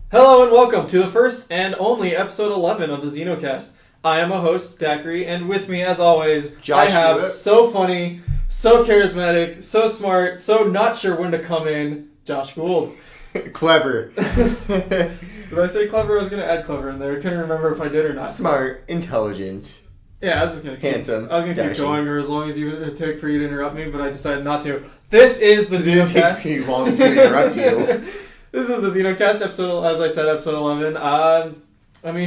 Hello and welcome to the first and only episode 11 of the Xenocast. I am a host, Dakk, and with me, as always, I have so funny, so charismatic, so smart, so not sure when to come in, Josh Gould. Clever. Did I say clever? I was going to add clever in there. I couldn't remember if I did or not. Smart, intelligent. Yeah, I was just going to keep... Handsome. I was going to keep going or as long as it took for you to interrupt me, but I decided not to. This is the Xenocast. It didn't take me long to interrupt you. This is the Xenocast episode, as I said, episode 11.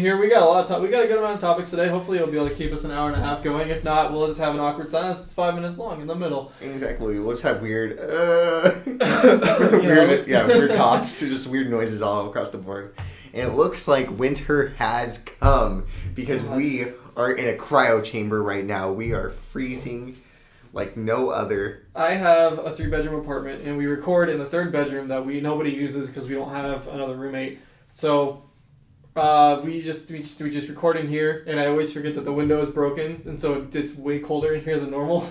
Here we got a lot of we got a good amount of topics today. Hopefully it'll be able to keep us an hour and a half going. If not, we'll just have an awkward silence. It's 5 minutes long in the middle. Exactly. We'll just have weird coughs, just weird noises all across the board. And it looks like winter has come because we are in a cryo chamber right now. We are freezing like no other. I have a 3-bedroom apartment, and we record in the 3rd bedroom that nobody uses because we don't have another roommate. So we just record in here, and I always forget that the window is broken, and so it's way colder in here than normal.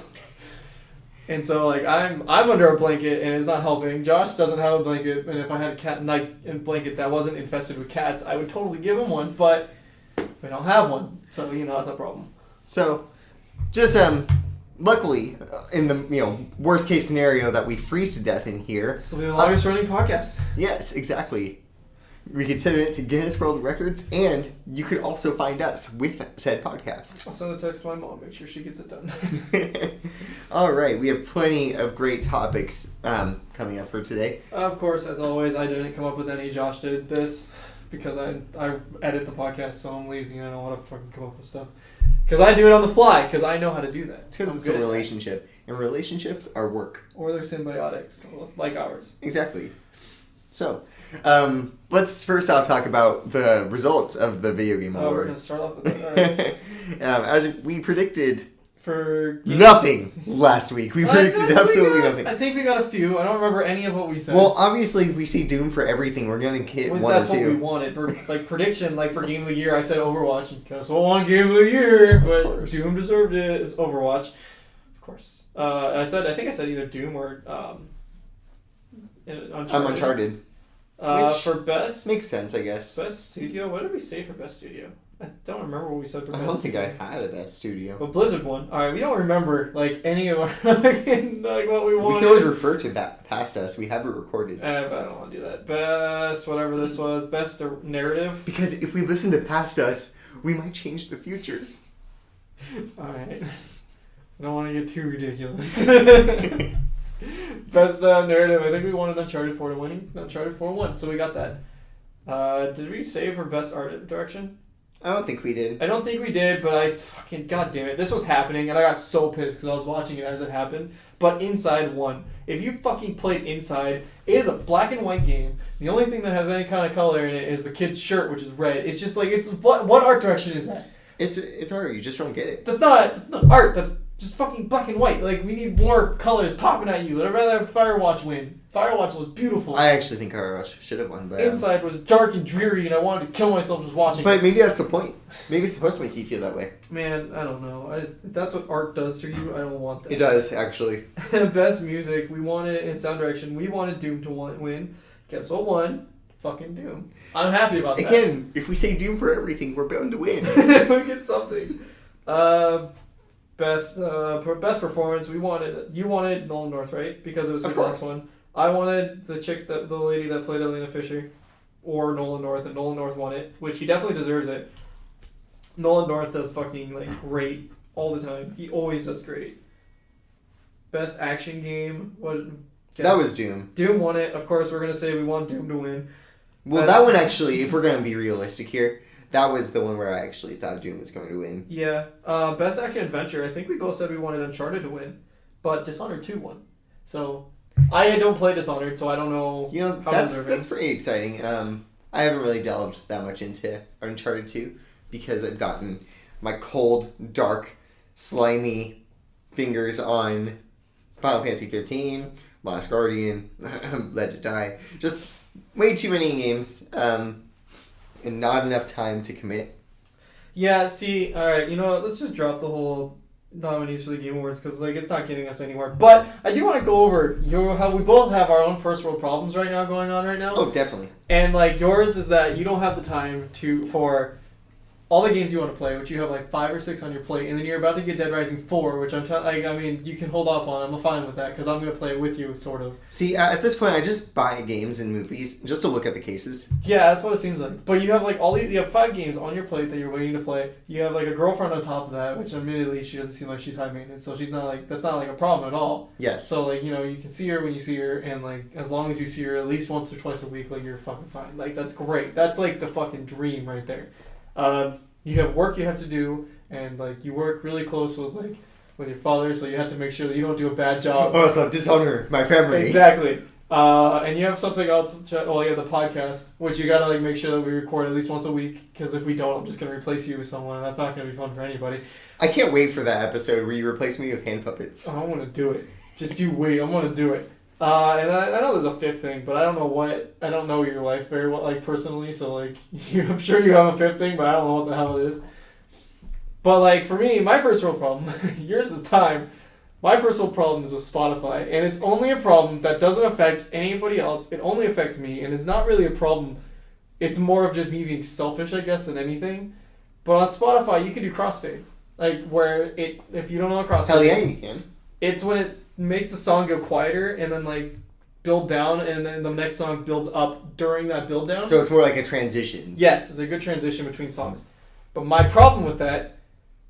And so I'm under a blanket, and it's not helping. Josh doesn't have a blanket, and if I had a cat and blanket that wasn't infested with cats, I would totally give him one, but we don't have one, so that's a problem. So just luckily, in the worst case scenario that we freeze to death in here, this will be the longest running podcast. Yes, exactly. We could send it to Guinness World Records, and you could also find us with said podcast. I'll send a text to my mom, make sure she gets it done. All right, we have plenty of great topics coming up for today. Of course, as always, I didn't come up with any. Josh did this because I edit the podcast, so I'm lazy and I don't want to fucking come up with stuff. Because I do it on the fly, because I know how to do that. It's because it's a relationship, and relationships are work. Or they're symbiotics, like ours. Exactly. So, let's first off talk about the results of the Video Game Awards. We're going to start off with that. All right. As we predicted... For nothing last week. We predicted absolutely nothing. I think we got a few. I don't remember any of what we said. Well, obviously, if we see Doom for everything, we're going to hit one or two. That's what we wanted. For prediction, for Game of the Year, I said Overwatch. And guess what won Game of the Year? But Doom deserved it. It's Overwatch. Of course. I think I said either Doom or Uncharted. I'm Uncharted. For best... Makes sense, I guess. Best studio? What did we say for best studio? I don't remember what we said for best. I don't think I had a best studio. But Blizzard won. Alright, we don't remember any of our what we wanted. We can always refer to past us. We have it recorded. But I don't want to do that. Best whatever this was. Best narrative. Because if we listen to past us, we might change the future. Alright. I don't want to get too ridiculous. Best narrative. I think we wanted Uncharted 4 to winning. Uncharted 4 won, so we got that. Did we say for best art direction? I don't think we did. I don't think we did, but I fucking... God damn it. This was happening, and I got so pissed because I was watching it as it happened. But Inside won. If you fucking played Inside, it is a black and white game. The only thing that has any kind of color in it is the kid's shirt, which is red. It's just what art direction is that? It's art. You just don't get it. That's not art. That's just fucking black and white. We need more colors popping at you. I'd rather have Firewatch win. Firewatch was beautiful. I actually think Firewatch should have won, but... Inside was dark and dreary, and I wanted to kill myself just watching But maybe that's the point. Maybe it's supposed to make you feel that way. Man, I don't know. If that's what art does to you, I don't want that. It does, actually. Best music, we wanted, in sound direction, we wanted Doom to win. Guess what won? Fucking Doom. I'm happy about that. Again, if we say Doom for everything, we're bound to win. We get something. Best performance, you wanted Nolan North, right? Because it was his last one. I wanted the lady that played Elena Fisher, or Nolan North, and Nolan North won it, which he definitely deserves it. Nolan North does fucking great all the time. He always does great. Best action game, that was Doom. Doom won it. Of course, we're gonna say we want Doom to win. Well, that one actually, if we're gonna be realistic here, that was the one where I actually thought Doom was going to win. Yeah. Best action adventure. I think we both said we wanted Uncharted to win, but Dishonored 2 won. So I don't play Dishonored, so I don't know. How that's pretty exciting. I haven't really delved that much into Uncharted 2 because I've gotten my cold, dark, slimy fingers on Final Fantasy 15, Last Guardian, Let It Die. Just way too many games, and not enough time to commit. Yeah, see, alright, let's just drop the whole nominees for the Game Awards because like it's not getting us anywhere. But I do want to go over how we both have our own first world problems right now going on right now. Oh, definitely. And like yours is that you don't have the time for all the games you want to play, which you have like 5 or 6 on your plate, and then you're about to get Dead Rising 4, which I mean, you can hold off on. I'm fine with that because I'm gonna play it with you, sort of. See, at this point, I just buy games and movies just to look at the cases. Yeah, that's what it seems like. But you have like you have 5 games on your plate that you're waiting to play. You have like a girlfriend on top of that, which admittedly she doesn't seem like she's high maintenance, so she's not like that's not like a problem at all. Yes. So like you can see her when you see her, and like as long as you see her at least once or twice a week, like you're fucking fine. Like that's great. That's like the fucking dream right there. You have work you have to do, and like you work really close with your father, so you have to make sure that you don't do a bad job. Oh, so dishonor my family. Exactly. And you have something else. Well, you have the podcast, which you gotta like make sure that we record at least once a week. Because if we don't, I'm just gonna replace you with someone, and that's not gonna be fun for anybody. I can't wait for that episode where you replace me with hand puppets. I want to do it. Just you wait. I'm gonna do it. And I know there's a 5th thing, but I don't know what. I don't know your life very well, like personally. So like, I'm sure you have a 5th thing, but I don't know what the hell it is. But like for me, my first world problem. Yours is time. My first world problem is with Spotify, and it's only a problem that doesn't affect anybody else. It only affects me, and it's not really a problem. It's more of just me being selfish, I guess, than anything. But on Spotify, you can do crossfade, like where if you don't know what crossfade. Hell yeah, you can. It's when it makes the song go quieter and then like build down, and then the next song builds up during that build down. So it's more like a transition. Yes, it's a good transition between songs. But my problem with that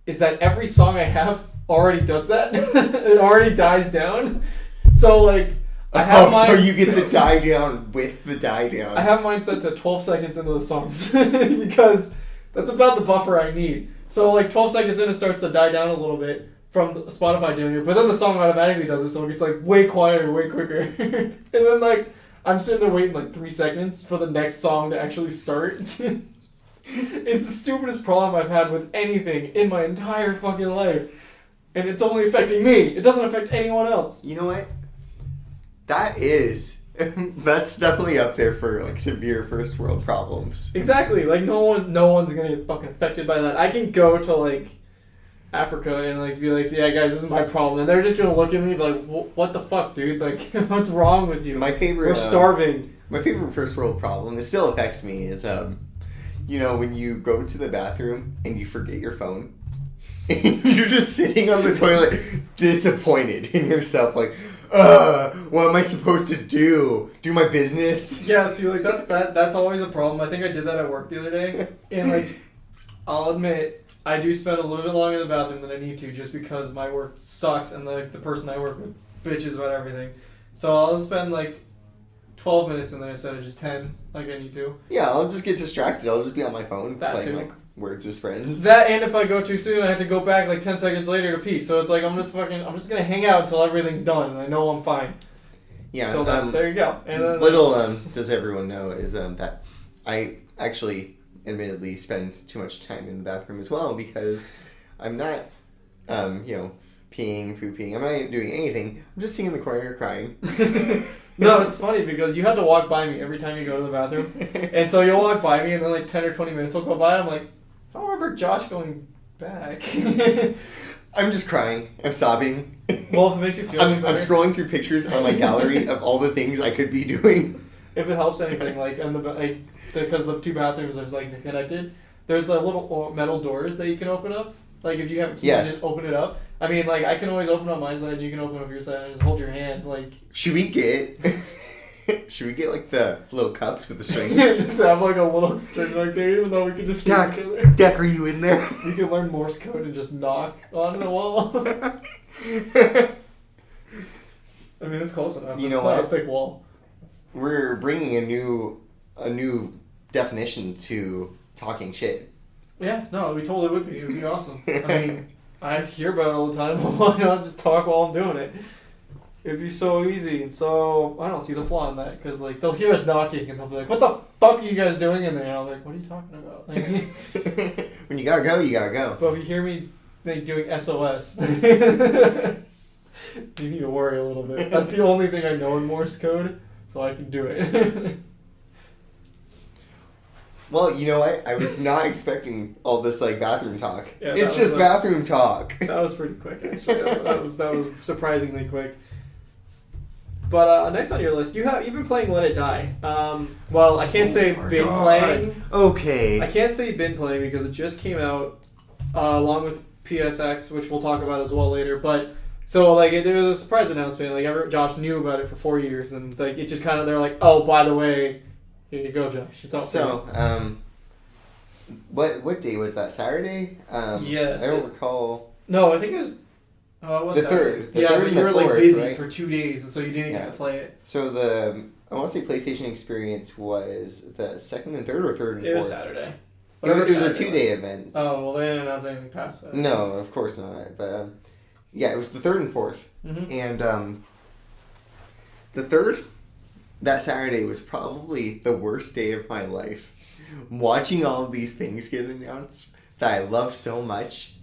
is that every song I have already does that. It already dies down. So like I have so you get the die down with the die down. I have mine set to 12 seconds into the songs because that's about the buffer I need. So like 12 seconds in, it starts to die down a little bit from Spotify doing it, but then the song automatically does it, so it gets like way quieter, way quicker. And then like I'm sitting there waiting like 3 seconds for the next song to actually start. It's the stupidest problem I've had with anything in my entire fucking life. And it's only affecting me. It doesn't affect anyone else. You know what? That's definitely up there for like severe first world problems. Exactly. Like no one's gonna get fucking affected by that. I can go to like Africa and like be like, yeah guys, this is my problem, and they're just gonna look at me and be like, what the fuck, dude? Like, what's wrong with you? We're starving. My favorite first world problem, it still affects me, is when you go to the bathroom and you forget your phone. You're just sitting on the toilet disappointed in yourself, like, what am I supposed to do? Do my business? Yeah, see, like that's always a problem. I think I did that at work the other day, and like, I'll admit, I do spend a little bit longer in the bathroom than I need to, just because my work sucks and like the person I work with bitches about everything. So I'll spend like 12 minutes in there instead of just 10, like I need to. Yeah, I'll just get distracted. I'll just be on my phone That playing too. like Words with Friends. That, and if I go too soon, I have to go back like 10 seconds later to pee. So it's like I'm just gonna hang out until everything's done, and I know I'm fine. Yeah. So there you go. And then, does everyone know is that I actually admittedly spend too much time in the bathroom as well, because I'm not peeing, pooping. I'm not doing anything. I'm just sitting in the corner crying. No, it's funny because you have to walk by me every time you go to the bathroom. And so you'll walk by me and then like 10 or 20 minutes will go by and I'm like, I don't remember Josh going back. I'm just crying. I'm sobbing. Well, if it makes you feel I'm scrolling through pictures on my gallery of all the things I could be doing. If it helps anything, like on because the 2 bathrooms are like connected, there's the little metal doors that you can open up. Like if you have a key, you just open it up. I mean, like I can always open up my side, and you can open up your side, and just hold your hand. Like, should we get like the little cups with the strings? Just have like a little string right there, even though we could just Dakk, each other. Dakk, are you in there? We can learn Morse code and just knock on the wall. I mean, it's close enough. It's not a thick wall. We're bringing a new definition to talking shit. Yeah, no, we totally would be. It would be awesome. I mean, I have to hear about it all the time. Why not just talk while I'm doing it? It'd be so easy. So I don't see the flaw in that, because like they'll hear us knocking and they'll be like, "What the fuck are you guys doing in there?" And I'm like, "What are you talking about?" Like, when you gotta go, you gotta go. But if you hear me like doing SOS, you need to worry a little bit. That's the only thing I know in Morse code, so I can do it. Well, you know what? I was not expecting all this like bathroom talk. Yeah, it's just bathroom talk. That was pretty quick, actually. that was surprisingly quick. But next on your list, you've been playing Let It Die. Well, I can't say been playing. Okay. I can't say been playing because it just came out along with PSX, which we'll talk about as well later. But so like it was a surprise announcement. Like Josh knew about it for 4 years, and like it just kind of they're like, oh, by the way, here you go, Josh. It's all so. What day was that? Saturday? Yes. I don't recall. No, I think it was. Oh, it was the Saturday. third. The yeah, third but and you the were fourth, like busy right? for 2 days, and so you didn't get to play it. So I want to say PlayStation Experience was the second and third or third and fourth? It was Saturday. It was a 2-day event. Oh, well, they didn't announce anything past that. No, of course not. But yeah, it was the third and fourth. Mm-hmm. And the third, that Saturday was probably the worst day of my life. Watching all of these things get announced that I love so much,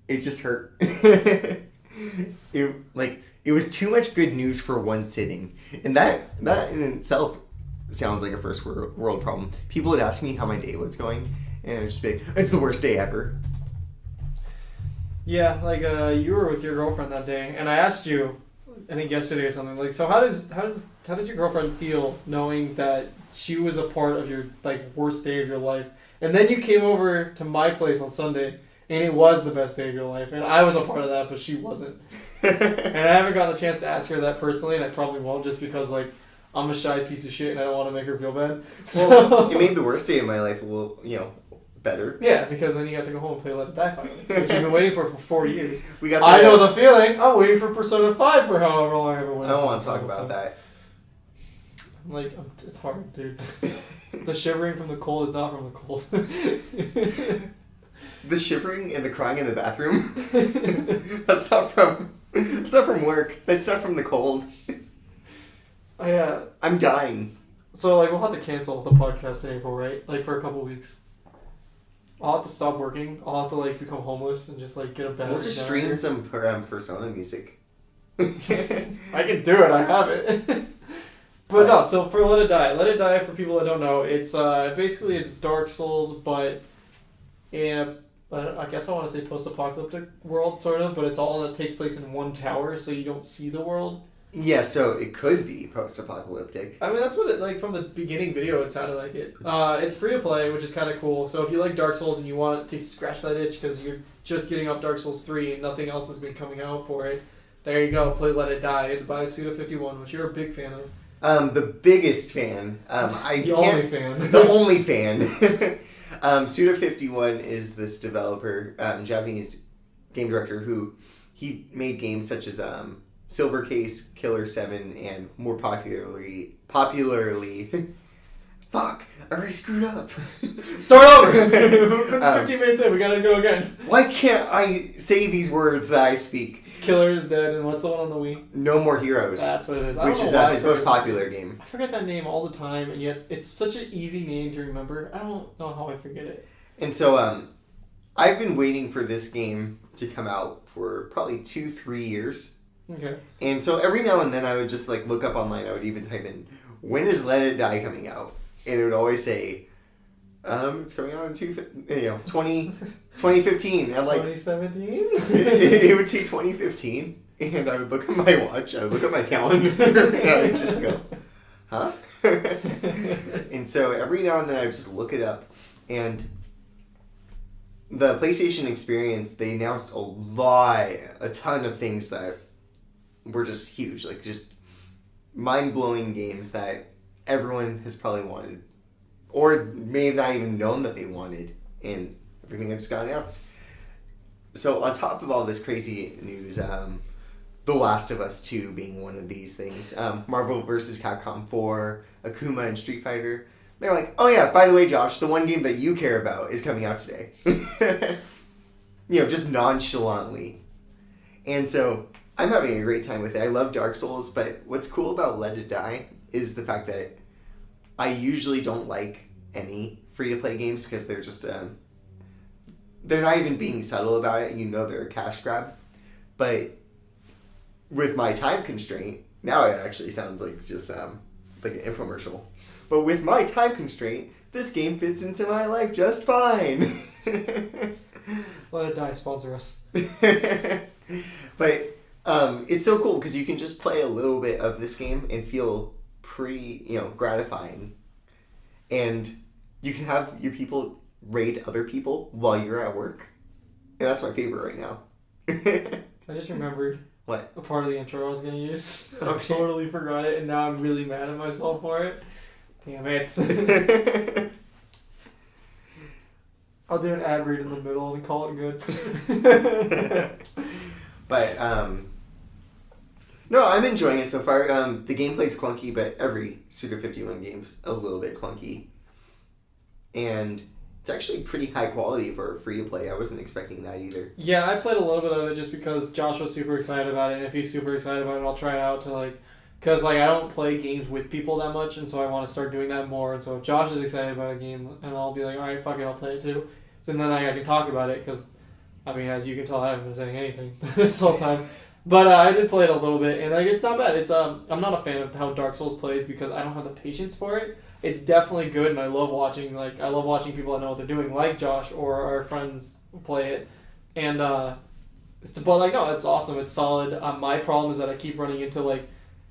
it just hurt. It was too much good news for one sitting, and that in itself sounds like a first world problem. People would ask me how my day was going, and I'd just be like, "It's the worst day ever." Yeah, like you were with your girlfriend that day, and I asked you, I think yesterday or something, like, so how does your girlfriend feel knowing that she was a part of your like worst day of your life, and then you came over to my place on Sunday, and it was the best day of your life, and I was a part of that, but she wasn't. And I haven't gotten a chance to ask her that personally, and I probably won't, just because like I'm a shy piece of shit and I don't want to make her feel bad. So well, it made the worst day of my life a little, better. Yeah, because then you got to go home and play Let It Die finally, which you've been waiting for 4 years. I know the feeling. I'm waiting for Persona 5 for however long I've been waiting. I don't want to talk about that. Like, it's hard, dude. The shivering from the cold is not from the cold. The shivering and the crying in the bathroom. That's not from work. That's not from the cold. I'm dying. So like we'll have to cancel the podcast in April, right? Like for a couple weeks. I'll have to stop working. I'll have to like become homeless and just like get a bed. We'll just stream some Persona music. I can do it. I have it. But no, so for Let It Die, for people that don't know, it's basically it's Dark Souls, but in I guess I want to say post-apocalyptic world, sort of, but it takes place in one tower, so you don't see the world. Yeah, so it could be post-apocalyptic. I mean, that's what it, like, from the beginning video, it sounded like it. It's free to play, which is kind of cool, so if you like Dark Souls and you want to scratch that itch, because you're just getting up Dark Souls 3 and nothing else has been coming out for it, there you go, play Let It Die. You have to buy Suda51, which you're a big fan of. The biggest fan. The only fan. The only fan. Suda51 is this developer, Japanese game director, who he made games such as Silver Case, Killer 7, and more popularly fuck, I already screwed up. Start over! 15 minutes in, we gotta go again. Why can't I say these words that I speak? It's Killer is Dead, and what's the one on the Wii? No More Heroes. That's what it is. Which is his most popular game. I forget that name all the time, and yet it's such an easy name to remember. I don't know how I forget it. And so, I've been waiting for this game to come out for probably 2-3 years. Okay. And so every now and then I would just like look up online, I would even type in, when is Let It Die coming out? And it would always say, it's coming out in 2015. And like 2017? it would say 2015. And I would look at my watch, I would look at my calendar, and I would just go, huh? And so every now and then I would just look it up. And the PlayStation Experience, they announced a ton of things that were just huge, like just mind-blowing games that everyone has probably wanted, or may have not even known that they wanted, and everything that just got announced. So on top of all this crazy news, The Last of Us 2 being one of these things, Marvel vs. Capcom 4, Akuma and Street Fighter, they're like, oh yeah, by the way, Josh, the one game that you care about is coming out today. Just nonchalantly. And so I'm having a great time with it. I love Dark Souls, but what's cool about Let It Die is the fact that I usually don't like any free-to-play games because they're just, they're not even being subtle about it. They're a cash grab. But with my time constraint, now it actually sounds like just like an infomercial. But with my time constraint, this game fits into my life just fine. Let it die, sponsor us. But it's so cool because you can just play a little bit of this game and feel pretty, gratifying. And you can have your people raid other people while you're at work. And that's my favorite right now. I just remembered what? A part of the intro I was going to use. I Okay. totally forgot it, and now I'm really mad at myself for it. Damn it. I'll do an ad read in the middle and call it good. But, no, I'm enjoying it so far. The gameplay's clunky, but every Suda51 game's a little bit clunky. And it's actually pretty high quality for free-to-play. I wasn't expecting that either. Yeah, I played a little bit of it just because Josh was super excited about it, and if he's super excited about it, I'll try it out to, because, I don't play games with people that much, and so I want to start doing that more, and so if Josh is excited about a game, and I'll be like, alright, fuck it, I'll play it too. So then I can talk about it, because, as you can tell, I haven't been saying anything this whole time. But I did play it a little bit, and it's not bad. It's I'm not a fan of how Dark Souls plays because I don't have the patience for it. It's definitely good, and I love watching people that know what they're doing, like Josh or our friends play it. And no, it's awesome. It's solid. My problem is that I keep running into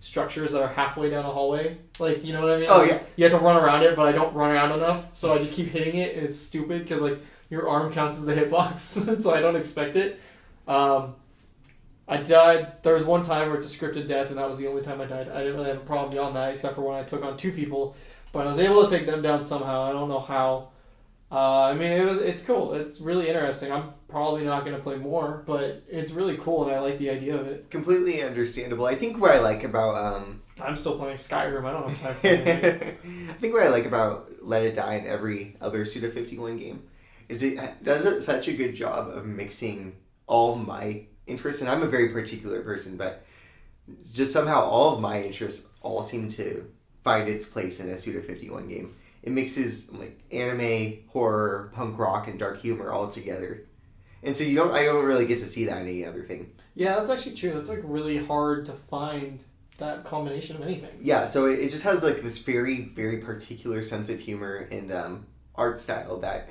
structures that are halfway down a hallway. You know what I mean? Oh, yeah. You have to run around it, but I don't run around enough, so I just keep hitting it, and it's stupid because your arm counts as the hitbox, so I don't expect it. I died. There was one time where it's a scripted death, and that was the only time I died. I didn't really have a problem beyond that, except for when I took on 2 people. But I was able to take them down somehow. I don't know how. It's cool. It's really interesting. I'm probably not going to play more, but it's really cool, and I like the idea of it. Completely understandable. I think what I like about... I'm still playing Skyrim. I don't have time for it. I think what I like about Let It Die and every other Suda51 game is it does such a good job of mixing all of my interests, and I'm a very particular person, but just somehow all of my interests all seem to find its place in a Suda51 game. It mixes anime, horror, punk rock, and dark humor all together. And so I don't really get to see that in any other thing. Yeah, that's actually true. That's really hard to find that combination of anything. Yeah, so it just has this very, very particular sense of humor and art style that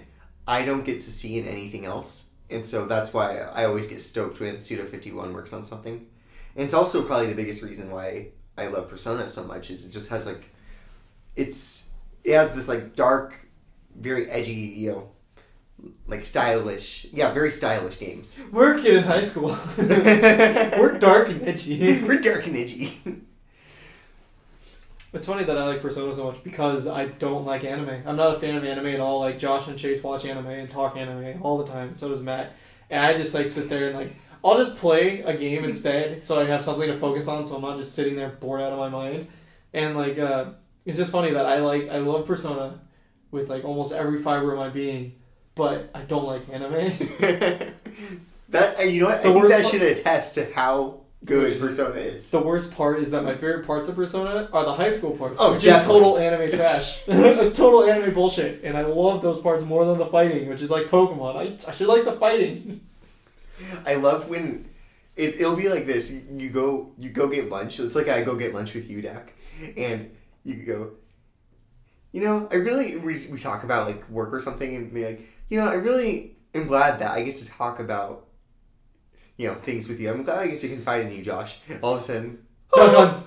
I don't get to see in anything else. And so that's why I always get stoked when Suda51 works on something. And it's also probably the biggest reason why I love Persona so much is it just has it has this dark, very edgy, stylish, very stylish games. We're a kid in high school. We're dark and edgy. We're dark and edgy. It's funny that I like Persona so much because I don't like anime. I'm not a fan of anime at all. Josh and Chase watch anime and talk anime all the time, and so does Matt. And I just sit there and I'll just play a game instead so I have something to focus on so I'm not just sitting there bored out of my mind. And it's just funny that I love Persona with almost every fiber of my being, but I don't like anime. That you know what? I think that should attest to how good Persona is. The worst part is that my favorite parts of Persona are the high school parts, which is total anime trash. It's total anime bullshit, and I love those parts more than the fighting, which is like Pokemon. I should like the fighting. I love when it'll be like this. You go get lunch. It's like I go get lunch with you, Dakk, and you go. I really we talk about work or something, and be like, I really am glad that I get to talk about things with you. I'm glad I get to confide in you, Josh. All of a sudden, dun dun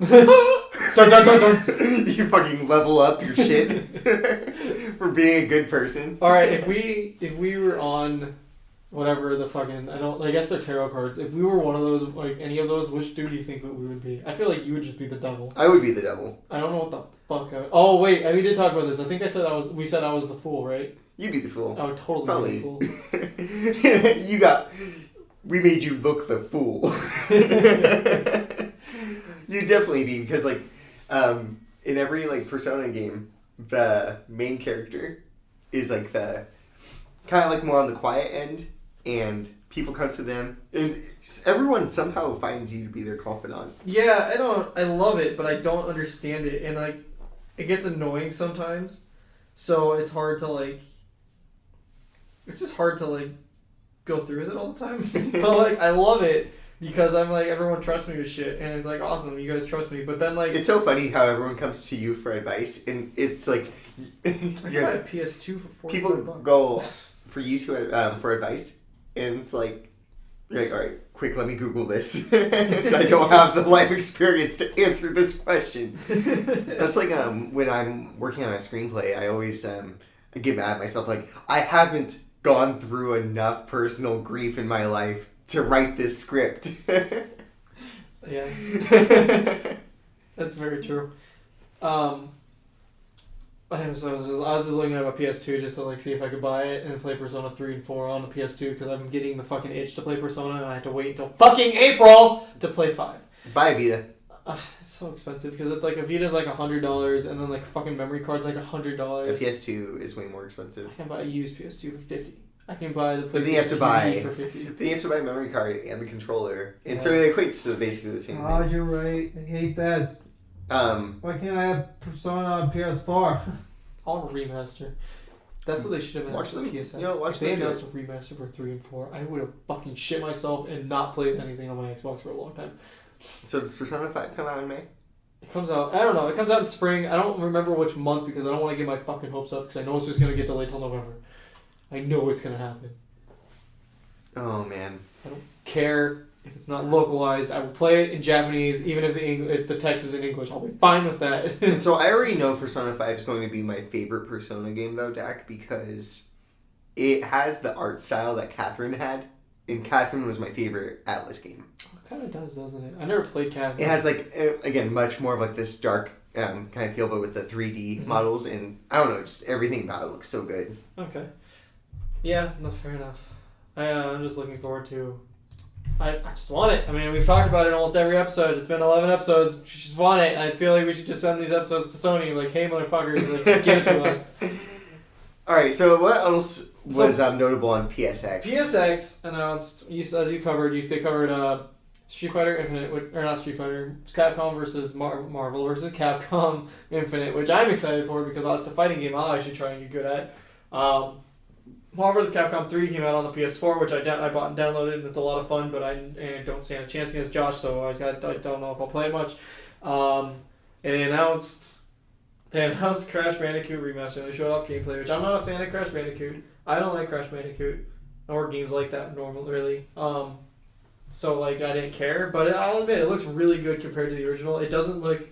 dun dun dun dun. You fucking level up your shit for being a good person. All right, if we were on whatever the fucking I guess they're tarot cards. If we were one of those any of those, which dude do you think we would be? I feel like you would just be the devil. I would be the devil. I don't know what the fuck. Oh wait, we did talk about this. I think I said we said I was the fool, right? You'd be the fool. I would totally be the fool. We made you look the fool. You'd definitely be, because in every Persona game, the main character is the kind of more on the quiet end, and people come to them, and everyone somehow finds you to be their confidant. Yeah, I love it, but I don't understand it, and it gets annoying sometimes. So it's hard to it's just hard to go through with it all the time. But I love it because I'm like, everyone trusts me with shit, and it's like, awesome, you guys trust me. But then like, It's so funny how everyone comes to you for advice, and it's like, I got a PS2 for $45. people go for you to for advice, and it's like, you're like, all right, quick, let me Google this. I don't have the life experience to answer this question. That's like when I'm working on a screenplay, I always I get mad at myself, like, I haven't gone through enough personal grief in my life to write this script. Yeah. That's very true. I was just looking at my PS2 just to like see if I could buy it and play Persona 3 and 4 on the PS2 because I'm getting the fucking itch to play Persona and I have to wait until fucking April to play 5. Buy a Vita. It's so expensive because it's like a Vita's like $100 and then like fucking memory card's like $100. A PS2 is way more expensive. I can buy a used PS2 for $50. I can buy the PlayStation But then you have to buy for $50. Then you have to buy a memory card and the controller, and Yeah. so it equates to basically the same thing. You're right. I hate this. Why can't I have Persona on PS4? I want a remaster. That's what they should have announced Watch with them. PSX. You know, watch if they them do announced a remaster for 3 and 4, I would have fucking shit myself and not played anything on my Xbox for a long time. So does Persona 5 come out in May? It comes out, I don't know, it comes out in spring. I don't remember which month because I don't want to get my fucking hopes up because I know it's just going to get delayed till November. I know it's going to happen. Oh man. I don't care if it's not localized. I will play it in Japanese even if if the text is in English. I'll be fine with that. And so I already know Persona 5 is going to be my favorite Persona game though, Dakk, because it has the art style that Catherine had, and Catherine was my favorite Atlas game. It kind of does, doesn't it? I never played Catherine. It has like, again, much more of like this dark kind of feel, but with the 3D models, and I don't know, just everything about it looks so good. Okay. Yeah, no, fair enough. I'm just looking forward to... I just want it. I mean, we've talked about it in almost every episode. It's been 11 episodes. We just want it. I feel like we should just send these episodes to Sony. Like, hey, motherfuckers, like, just give it to us. Alright, so what else was notable on PSX? PSX announced, as you covered, they covered Street Fighter Infinite, or not Street Fighter, Capcom versus Marvel versus Capcom Infinite, which I'm excited for because it's a fighting game I'll actually try and get good at. Marvel vs. Capcom 3 came out on the PS4, which I bought and downloaded, and it's a lot of fun, but I don't stand a chance against Josh, so I don't know if I'll play it much. And they announced Crash Bandicoot Remaster. They showed off gameplay, which I'm not a fan of Crash Bandicoot. I don't like Crash Bandicoot, or games like that normally, really. So, like, I didn't care, but I'll admit, it looks really good compared to the original. It doesn't look...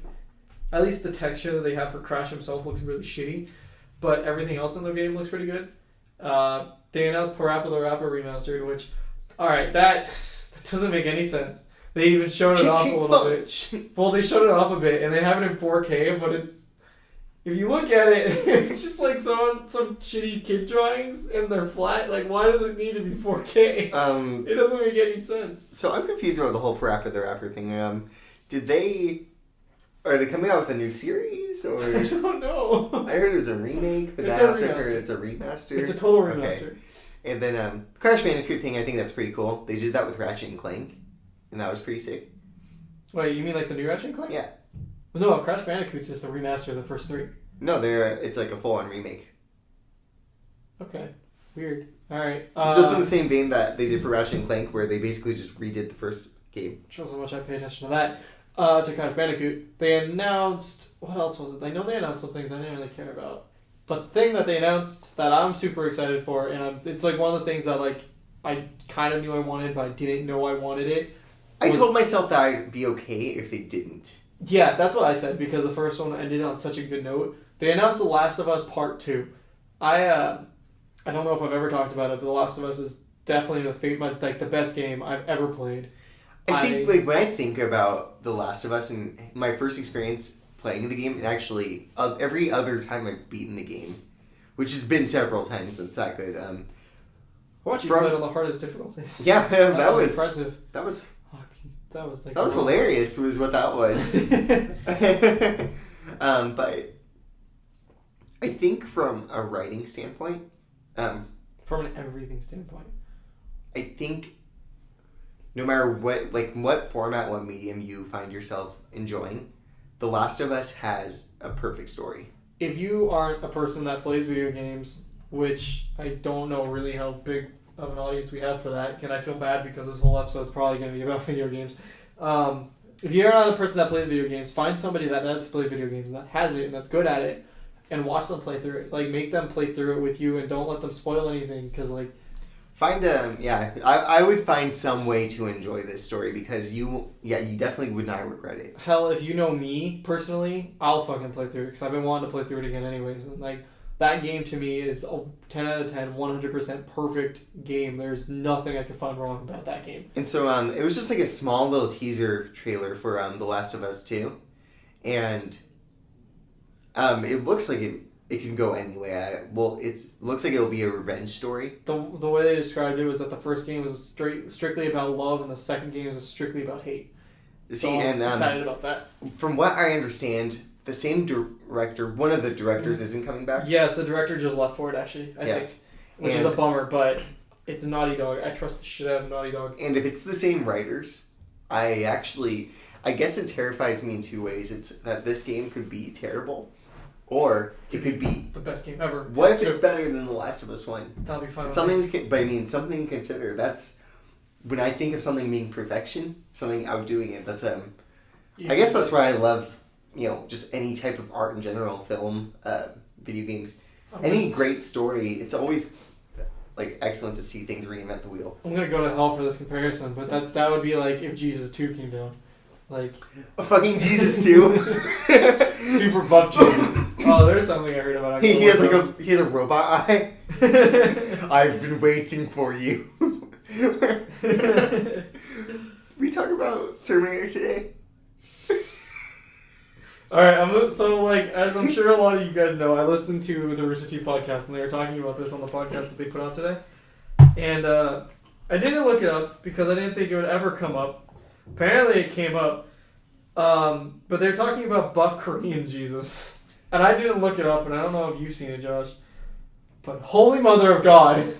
At least the texture that they have for Crash himself looks really shitty, but everything else in the game looks pretty good. They announced Parappa the Rapper Remastered, which, alright, that doesn't make any sense. They even showed it off a little bit. Well, they showed it off a bit, and they have it in 4K, but it's... If you look at it, it's just like some shitty kid drawings, and they're flat. Like, why does it need to be 4K? It doesn't make any sense. So I'm confused about the whole Parappa the Rapper thing. Are they coming out with a new series, or? I don't know. I heard it was a remake, but It's I a also remaster. heard it's a remaster. It's a total remaster. Okay. And then Crash Bandicoot thing, I think that's pretty cool. They did that with Ratchet and Clank, and that was pretty sick. Wait, you mean like the new Ratchet and Clank? Yeah. No, Crash Bandicoot's just a remaster of the first 3. No, it's like a full-on remake. Okay. Weird. Alright. Just in the same vein that they did for Ratchet and Clank, where they basically just redid the first game. Shows how much I pay attention to that. To Crash Bandicoot. They announced... What else was it? I know they announced some things I didn't really care about. But the thing that they announced that I'm super excited for, and it's like one of the things that like I kind of knew I wanted, but I didn't know I wanted it. I told myself that I'd be okay if they didn't. Yeah, that's what I said, because the first one ended on such a good note. They announced The Last of Us Part 2. I don't know if I've ever talked about it, but The Last of Us is definitely the best game I've ever played. I think like when I think about The Last of Us and my first experience playing the game, and actually every other time I've beaten the game, which has been several times, it's that good. Watch you play it on the hardest difficulty. Yeah, that was impressive. That was like that was hilarious. Was what that was. But I think from a writing standpoint, from an everything standpoint, I think no matter what format, what medium you find yourself enjoying, The Last of Us has a perfect story. If you aren't a person that plays video games, which I don't know really how big of an audience we have for that. And I feel bad because this whole episode is probably going to be about video games. If you're not a person that plays video games, find somebody that does play video games and that has it and that's good at it, and watch them play through it. Like, make them play through it with you, and don't let them spoil anything, because, like... I would find some way to enjoy this story, because you definitely would not regret it. Hell, if you know me, personally, I'll fucking play through it, because I've been wanting to play through it again anyways. And, like, that game to me is a 10 out of 10, 100% perfect game. There's nothing I can find wrong about that game. And so it was just like a small little teaser trailer for The Last of Us 2. And it looks like it can go any way. It looks like it'll be a revenge story. The way they described it was that the first game was strictly about love, and the second game is strictly about hate. I'm excited about that. From what I understand, the same director, one of the directors, isn't coming back. Yes, the director just left for it, actually. I think, which is a bummer, but it's Naughty Dog. I trust the shit out of Naughty Dog. And if it's the same writers, I guess it terrifies me in two ways. It's that this game could be terrible, or it could be the best game ever. What if it's better than The Last of Us 1? That'll be fun. It's something something to consider. That's when I think of something being perfection, something outdoing it. That's I guess that's why I love, just any type of art in general, film, video games, any great story. It's always like excellent to see things reinvent the wheel. I'm gonna go to hell for this comparison, but that would be like if Jesus 2 came down. Like a fucking Jesus 2. Super buff Jesus. Oh, there's something I heard about. He has a robot eye. I've been waiting for you. We talk about Terminator today. Alright, so as I'm sure a lot of you guys know, I listened to the Rooster Teeth podcast, and they were talking about this on the podcast that they put out today. And I didn't look it up because I didn't think it would ever come up. Apparently it came up. But they're talking about buff Korean Jesus. And I didn't look it up, and I don't know if you've seen it, Josh. But Holy Mother of God.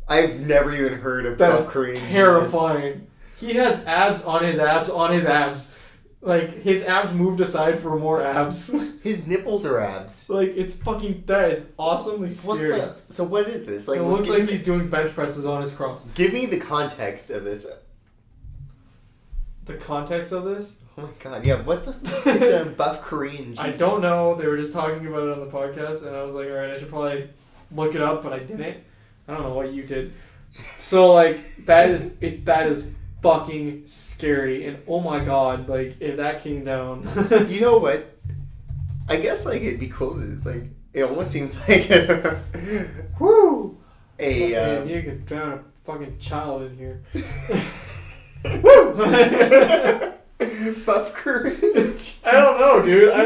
I've never even heard of buff Korean Jesus. That's terrifying. He has abs on his abs on his abs. Like, his abs moved aside for more abs. His nipples are abs. Like, that is awesomely scary. So what is this? Like, it looks like he's doing bench presses on his cross. Give me the context of this. The context of this? Oh my god, yeah, what the fuck is buff Korean Jesus? I don't know. They were just talking about it on the podcast, and I was like, alright, I should probably look it up, but I didn't. I don't know what you did. So, that is fucking scary, and oh my god, if that came down. You know what? I guess, it'd be cool to, it almost seems like whoo! You could drown a fucking child in here. Woo! Buff Korean. I don't know, dude. I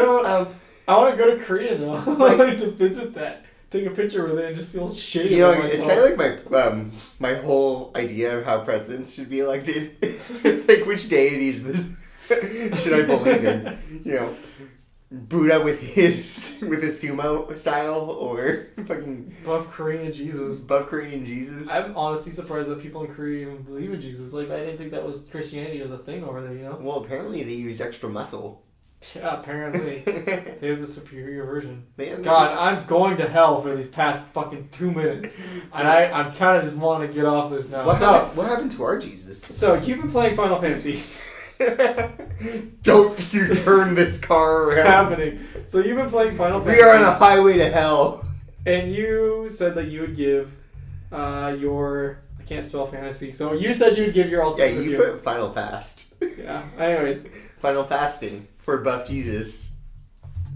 want to go to Korea now. To visit that. Take a picture with it and just feel shitty. It's kind of like my whole idea of how presidents should be elected. It's like, which deities should I believe in? Buddha with his sumo style, or fucking buff Korean Jesus. Buff Korean Jesus. I'm honestly surprised that people in Korea even believe in Jesus. I didn't think that was Christianity was a thing over there. Well, apparently they use extra muscle. Yeah, apparently. They have the superior version. God, I'm going to hell for these past fucking 2 minutes. And I'm kind of just want to get off this now. What happened to our Jesus? So, you've been playing Final Fantasy. Don't you turn this car around. It's happening. So, you've been playing Final Fantasy. We are on a highway to hell. And you said that you would give your... I can't spell fantasy. So, you said you would give your ultimate review. Yeah, you put Final Fast. Yeah, anyways. Final Fasting. For buff Jesus.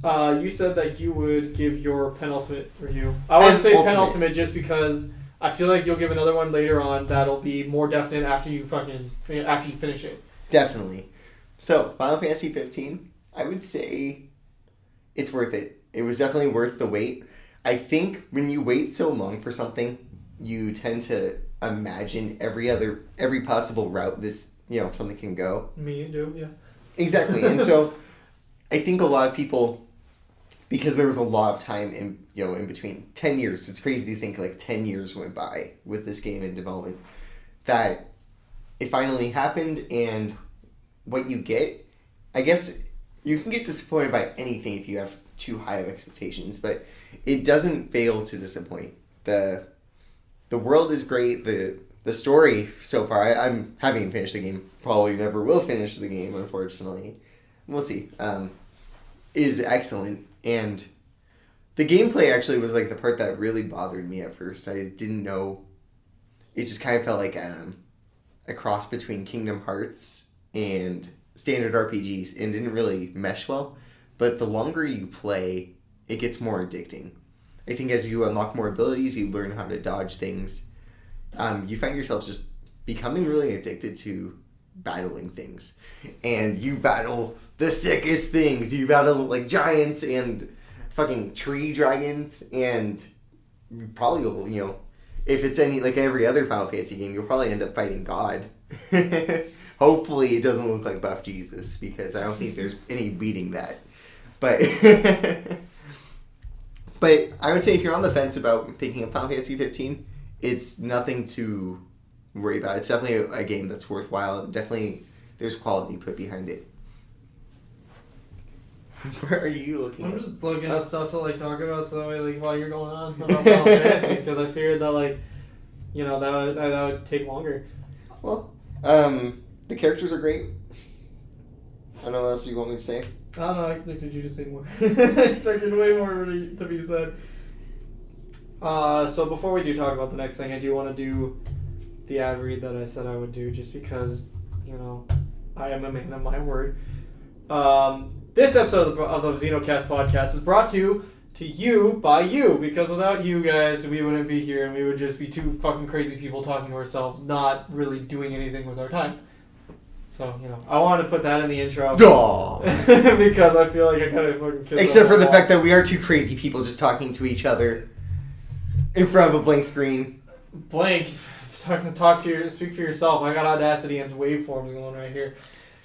You said that you would give your penultimate review. I want to say penultimate just because I feel like you'll give another one later on that'll be more definite after you finish it. Definitely. So, Final Fantasy 15, I would say it's worth it. It was definitely worth the wait. I think when you wait so long for something, you tend to imagine every possible route something can go. Me do, yeah. Exactly. And so I think a lot of people, because there was a lot of time in between 10 years, it's crazy to think 10 years went by with this game in development, that it finally happened. And what you get, I guess you can get disappointed by anything if you have too high of expectations, but it doesn't fail to disappoint. The world is great, the the story so far, I'm haven't finished the game. Probably never will finish the game, unfortunately. We'll see. Is excellent, and the gameplay actually was like the part that really bothered me at first. I didn't know. It just kind of felt like a cross between Kingdom Hearts and standard RPGs, and didn't really mesh well. But the longer you play, it gets more addicting. I think as you unlock more abilities, you learn how to dodge things. You find yourself just becoming really addicted to battling things. And you battle the sickest things. You battle like giants and fucking tree dragons, and probably, you know, if it's any like every other Final Fantasy game, you'll probably end up fighting God. Hopefully it doesn't look like Buff Jesus, because I don't think there's any beating that. But but I would say if you're on the fence about picking up Final Fantasy 15, it's nothing to worry about. It's definitely a game that's worthwhile. Definitely there's quality put behind it. Where are you looking I'm at? just looking at stuff to like talk about, so that way, like, while you're going on about Final Fantasy, because I figured that, like, you know, that would take longer. Well, the characters are great. I don't know what else you want me to say. I don't know, I expected you to say more. I expected way more to be said. So before we do talk about the next thing, I do want to do the ad read that I said I would do, just because, you know, I am a man of my word. This episode of the Xenocast podcast is brought to you by you, because without you guys, we wouldn't be here, and we would just be two fucking crazy people talking to ourselves, not really doing anything with our time. So, you know, I wanted to put that in the intro. Because I feel like I kind of fucking kissed. Except for the fact that we are two crazy people just talking to each other in front of a blank screen. Blank. Speak for yourself. I got Audacity and waveforms going right here.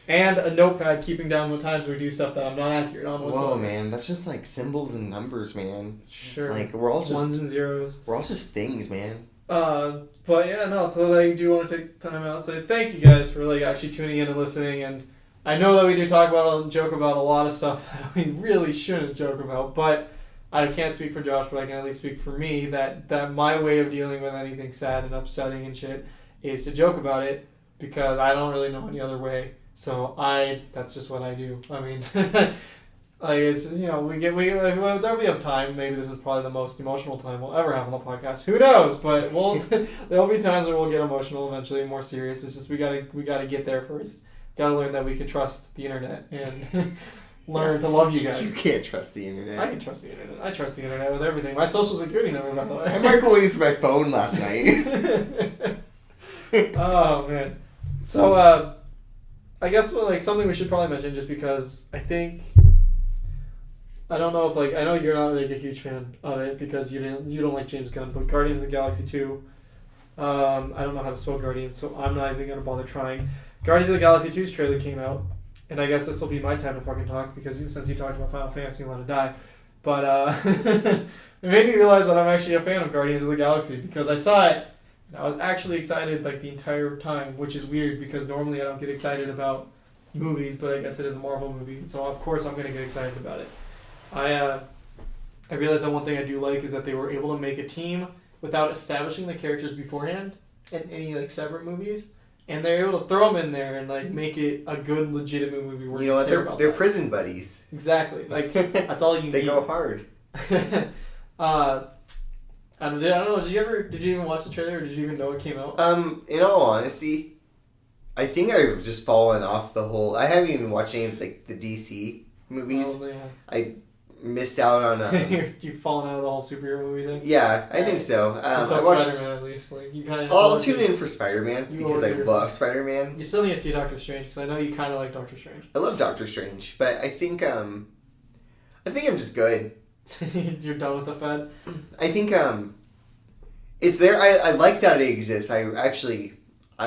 And a notepad keeping down what times we do stuff that I'm not accurate on whatsoever. Whoa, man, that's just like symbols and numbers, man. Sure. Like, we're all just ones and zeros. We're all just things, man. But yeah, no, so I do want to take time out and say thank you guys for like actually tuning in and listening. And I know that we do talk about and joke about a lot of stuff that we really shouldn't joke about, but I can't speak for Josh, but I can at least speak for me that my way of dealing with anything sad and upsetting and shit is to joke about it, because I don't really know any other way. So that's just what I do. I mean, like, it's, you know, there'll be a time, maybe this is probably the most emotional time we'll ever have on the podcast. Who knows? But there'll be times where we'll get emotional eventually, more serious. It's just we gotta get there first. Gotta learn that we can trust the internet and learn to love you guys. You can't trust the internet. I can trust the internet. I trust the internet with everything. My social security number, by the way. I microwaved my phone last night. Oh man. So I guess like something we should probably mention, just because I think, I don't know if like, I know you're not like a huge fan of it because you don't like James Gunn, but Guardians of the Galaxy 2, I don't know how to spell Guardians, so I'm not even gonna bother trying. Guardians of the Galaxy 2's trailer came out, and I guess this will be my time to fucking talk, because since you talked about Final Fantasy and Let It Die, but it made me realize that I'm actually a fan of Guardians of the Galaxy, because I saw it. I was actually excited like the entire time, which is weird because normally I don't get excited about movies, but I guess it is a Marvel movie, so of course I'm going to get excited about it. I realized that one thing I do like is that they were able to make a team without establishing the characters beforehand in any like separate movies, and they're able to throw them in there and like make it a good legitimate movie where you know what, they're prison buddies. Exactly, like that's all you need. They go hard. I don't know. Did you even watch the trailer, or did you even know it came out? In all honesty, I think I've just fallen off the whole. I haven't even watched any of like the DC movies. Oh, yeah. I missed out on. You've fallen out of the whole superhero movie thing. Yeah, I think so. I watched Spider-Man at least. Like you kind of. I'll tune in for Spider-Man because I love Spider-Man. You still need to see Doctor Strange, because I know you kind of like Doctor Strange. I love Doctor Strange, but I think I'm just good. You're done with the Fed? I think it's there. I like that it exists. I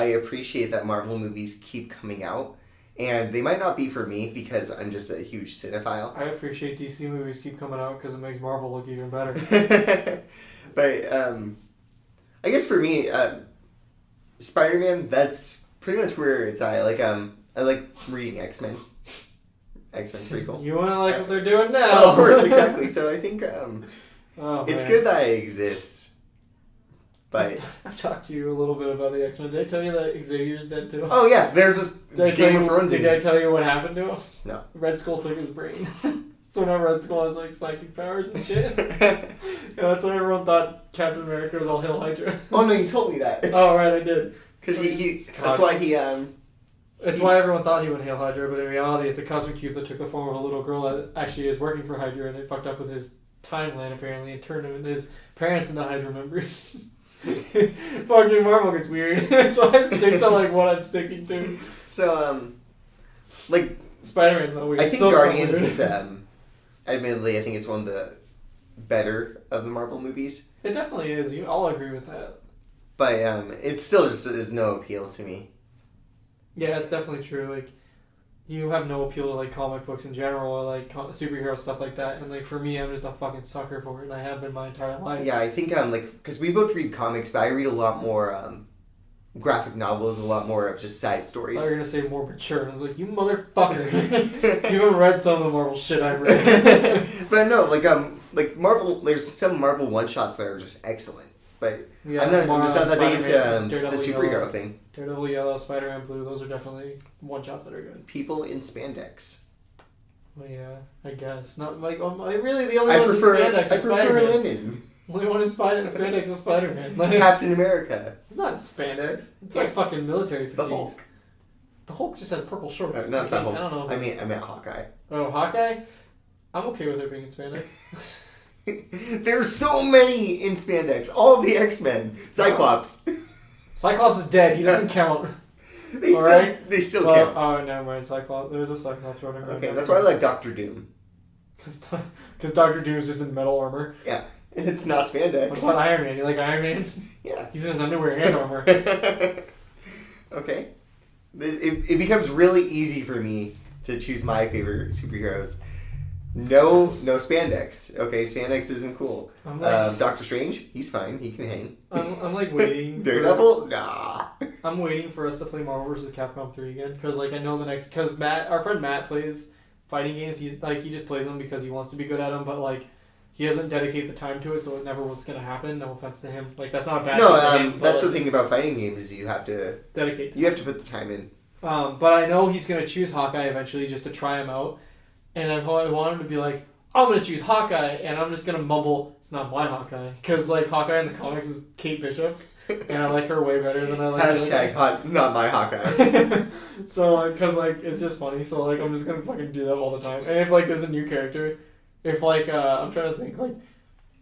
appreciate that Marvel movies keep coming out, and they might not be for me because I'm just a huge cinephile. I appreciate DC movies keep coming out because it makes Marvel look even better. But I guess for me, Spider-Man, that's pretty much where it's at. I like reading X-Men. X-Men's pretty cool. You want to like what they're doing now. Of course, exactly. So I think Oh, it's man. good that it exists. But I've talked to you a little bit about the X-Men. Did I tell you that Xavier's dead too? oh yeah, they're just Game of Thrones. Did I tell you what happened to him? No. Red Skull took his brain. So now Red Skull has like psychic powers and shit. Yeah, that's why everyone thought Captain America was all Hail Hydra. Oh no, you told me that. Oh right, I did. Because that's why he It's why everyone thought he went Hail Hydra, but in reality, it's a cosmic cube that took the form of a little girl that actually is working for Hydra, and it fucked up with his timeline apparently, and turned his parents into Hydra members. Fucking Marvel gets weird. So I stick to like what I'm sticking to. So like Spider-Man's not weird. I think so Guardians weird. is admittedly I think it's one of the better of the Marvel movies. It definitely is. I'll agree with that. But it still just has no appeal to me. Yeah, it's definitely true. Like, you have no appeal to like comic books in general or like superhero stuff like that. And like for me, I'm just a fucking sucker for it, and I have been my entire life. Yeah, I think like because we both read comics, but I read a lot more graphic novels, a lot more of just side stories. I thought you were gonna say more mature. I was like, you motherfucker! You haven't read some of the Marvel shit I've read. But no, like Marvel. There's some Marvel one shots that are just excellent. But Yeah, I'm just not that big into the Daredevil superhero Yellow, thing. Daredevil Yellow, Spider-Man Blue, those are definitely one shots that are good. People in spandex. Well, yeah, I guess. Not like really the only I one in prefer spandex is Spider-Man. linen. Only one in spandex is Spider-Man. Like, Captain America. it's not spandex. It's like fucking military The fatigues. Hulk. The Hulk just has purple shorts. Not the Hulk. I don't know. I meant Hawkeye. Oh, Hawkeye? I'm okay with it being in spandex. There's so many in spandex. All of the X-Men. Cyclops. Cyclops is dead. He doesn't count. They still Alright. they still Well, count. oh, never mind. Cyclops. There's a Cyclops running around. Okay, that's why I like Doctor Doom. Because Doctor Doom is just in metal armor. Yeah, it's not What spandex. about Iron Man? You like Iron Man? Yeah. He's in his underwear and armor. Okay. It becomes really easy for me to choose my favorite superheroes. No spandex. Okay, spandex isn't cool. I'm like, Doctor Strange, he's fine. He can hang. I'm like waiting. Daredevil, nah. I'm waiting for us to play Marvel vs. Capcom 3 again because like I know the next because our friend Matt plays fighting games. He's like he just plays them because he wants to be good at them, but like he doesn't dedicate the time to it, so it never was gonna happen. No offense to him. Like that's not a bad. No, thing to him, that's but, the thing about fighting games is you have to dedicate. put the time in. But I know he's gonna choose Hawkeye eventually just to try him out, and I want him to be like, I'm gonna choose Hawkeye, and I'm just gonna mumble, it's not my Hawkeye, because like Hawkeye in the comics is Kate Bishop, and I like her way better than I like. Hashtag not my Hawkeye. So because like it's just funny, so like I'm just gonna fucking do that all the time. And if like there's a new character, if like I'm trying to think like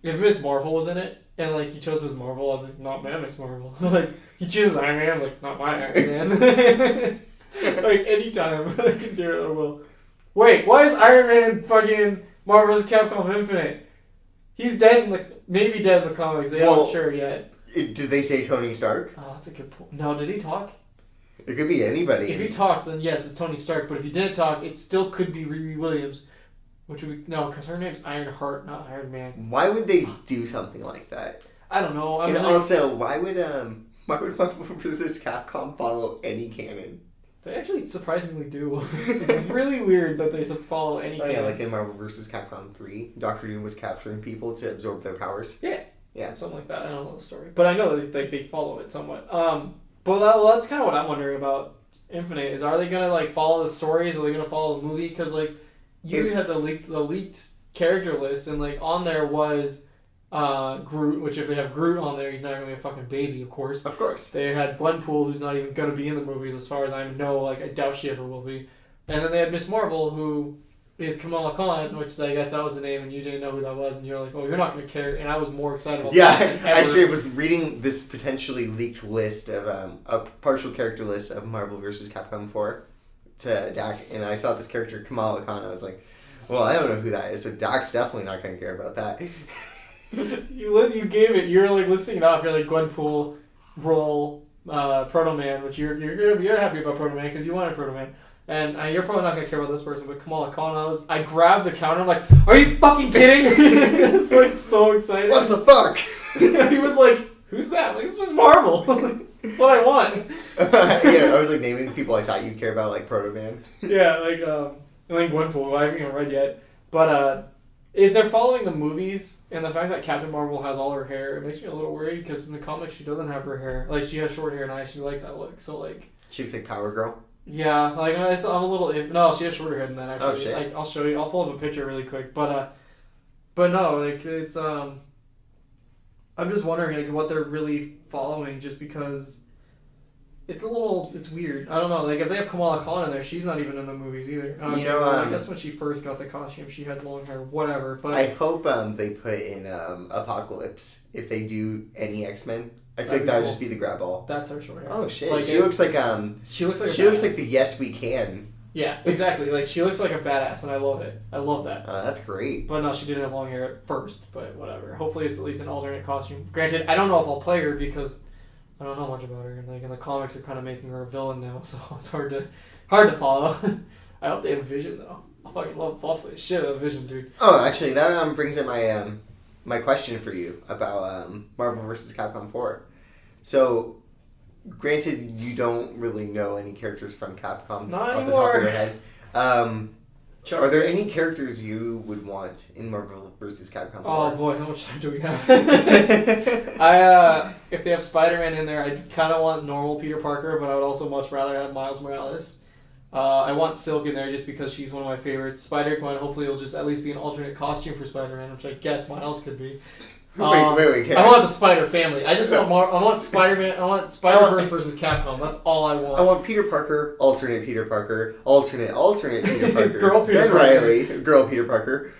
if Miss Marvel was in it and like he chose Miss Marvel, I'm like not my Miss Marvel. Like he chooses Iron Man, I'm like not my Iron Man. Like anytime I can do it, I will. Wait, why is Iron Man in fucking Marvel vs. Capcom Infinite? He's dead in the maybe dead in the comics. They aren't sure yet. Did they say Tony Stark? Oh, that's a good point. No, did he talk? It could be anybody. If he talked, then yes, it's Tony Stark. But if he didn't talk, it still could be Riri Williams, which would no, because her name's Ironheart, not Iron Man. Why would they do something like that? I don't know. And also, why would Marvel vs. Capcom follow any canon? They actually surprisingly do. It's really weird that they follow any. Oh yeah, like in Marvel vs. Capcom 3, Doctor Doom was capturing people to absorb their powers. Yeah, something like that. I don't know the story, but I know that they follow it somewhat. But that's kind of what I'm wondering about Infinite. Is are they gonna like follow the stories? Are they gonna follow the movie? Because like you had the leaked character list, and like on there was Groot. Which if they have Groot on there, he's not gonna be a fucking baby, of course. Of course. They had Gwenpool, who's not even gonna be in the movies, as far as I know. Like I doubt she ever will be. And then they had Miss Marvel, who is Kamala Khan, which I guess that was the name, and you didn't know who that was, and you're like, oh, you're not going to care, and I was more excited about that than ever. I actually was reading this potentially leaked list of, a partial character list of Marvel vs. Capcom 4 to Dakk, and I saw this character, Kamala Khan, I was like, well, I don't know who that is, so Dakk's definitely not going to care about that. You gave it, you're like listing it off, you're like Gwenpool, Roll, Proto Man, which you're happy about Proto Man, because you wanted Proto Man. And you're probably not going to care about this person, but Kamala Khan, I grabbed the counter, I'm like, are you fucking kidding? It's like so excited. What the fuck? He was like, who's that? Like, this was Marvel. That's what I want. Yeah, I was like naming people I thought you'd care about, like Proto Man. Yeah, like, and then Gwenpool, who I haven't even read yet. But if they're following the movies and the fact that Captain Marvel has all her hair, it makes me a little worried because in the comics she doesn't have her hair. Like she has short hair and I actually like that look. So like. She looks like Power Girl. Yeah, like I'm a little. No, she has shorter hair than that actually. Oh shit. Like I'll show you. I'll pull up a picture really quick. But no, like it's I'm just wondering like what they're really following just because. It's weird. I don't know. Like if they have Kamala Khan in there, she's not even in the movies either. I guess when she first got the costume, she had long hair. Whatever. But I hope they put in Apocalypse if they do any X-Men. I think that would just be the grab all. That's her short hair. Oh shit! Like she looks like She looks like. She looks like the Yes We Can. Yeah, exactly. Like she looks like a badass, and I love it. I love that. That's great. But no, she didn't have long hair at first. But whatever. Hopefully, it's at least an alternate costume. Granted, I don't know if I'll play her because. I don't know much about her. Like, and the comics are kind of making her a villain now, so it's hard to follow. I hope they have Vision though. I fucking love shit out of Vision, dude. Oh, actually, that brings up my question for you about Marvel vs. Capcom 4. So, granted, you don't really know any characters from Capcom Not off anymore. the top of your head. Are there any characters you would want in Marvel vs. Capcom 4? Oh boy, how much time do we have? If they have Spider-Man in there, I kind of want normal Peter Parker, but I would also much rather have Miles Morales. I want Silk in there just because she's one of my favorites. Spider-Gwen, hopefully, it'll just at least be an alternate costume for Spider-Man, which I guess Miles could be. Wait. I want the Spider family. I just want more. I want Spider-Man. I want Spider-Verse versus Capcom. That's all I want. I want Peter Parker, alternate Peter Parker, alternate Peter Parker, Girl Peter Ben Parker. Riley, girl Peter Parker,